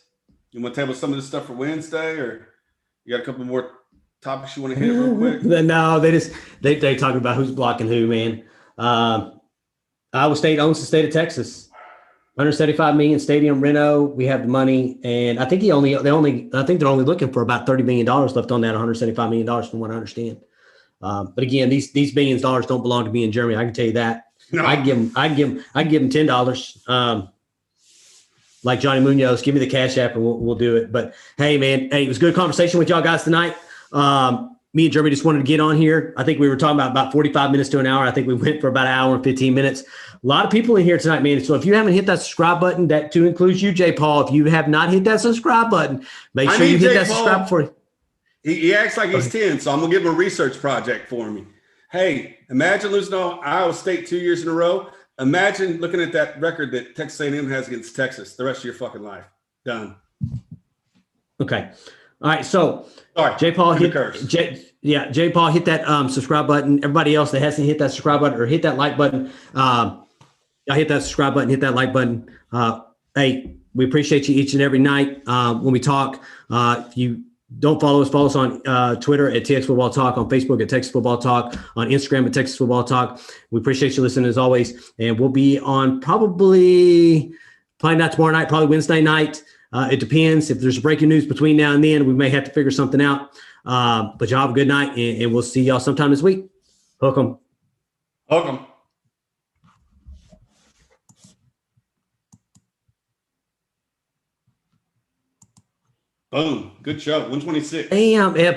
You want to table some of this stuff for Wednesday, or you got a couple more topics you want to hit real quick? No, they talking about who's blocking who, man. Iowa State owns the state of Texas. $175 million stadium reno. We have the money, and I think they're only looking for about $30 million left on that $175 million, from what I understand. But again, these millions of dollars don't belong to me and Jeremy. I can tell you that. No. I can give them $10. Like Johnny Munoz, give me the cash app and we'll do it. But hey, man, it was a good conversation with y'all guys tonight. Me and Jeremy just wanted to get on here. I think we were talking about 45 minutes to an hour. I think we went for about an hour and 15 minutes. A lot of people in here tonight, man. So if you haven't hit that subscribe button, that too includes you, J. Paul. If you have not hit that subscribe button, make sure you hit that subscribe before. He acts like he's 10, so I'm going to give him a research project for me. Hey, imagine losing to Iowa State 2 years in a row. Imagine looking at that record that Texas A&M has against Texas the rest of your fucking life. Done. Okay. All right. So, all right, J. Paul hit J. Paul hit that subscribe button. Everybody else that hasn't hit that subscribe button or hit that like button, hit that subscribe button, hit that like button. Hey, we appreciate you each and every night when we talk. If you don't follow us on Twitter at TX Football Talk, on Facebook at Texas Football Talk, on Instagram at Texas Football Talk. We appreciate you listening as always. And we'll be on probably not tomorrow night, probably Wednesday night. It depends. If there's breaking news between now and then, we may have to figure something out. But y'all have a good night, and we'll see y'all sometime this week. Hook 'em. Hook 'em. Boom. Good show. 126. Damn.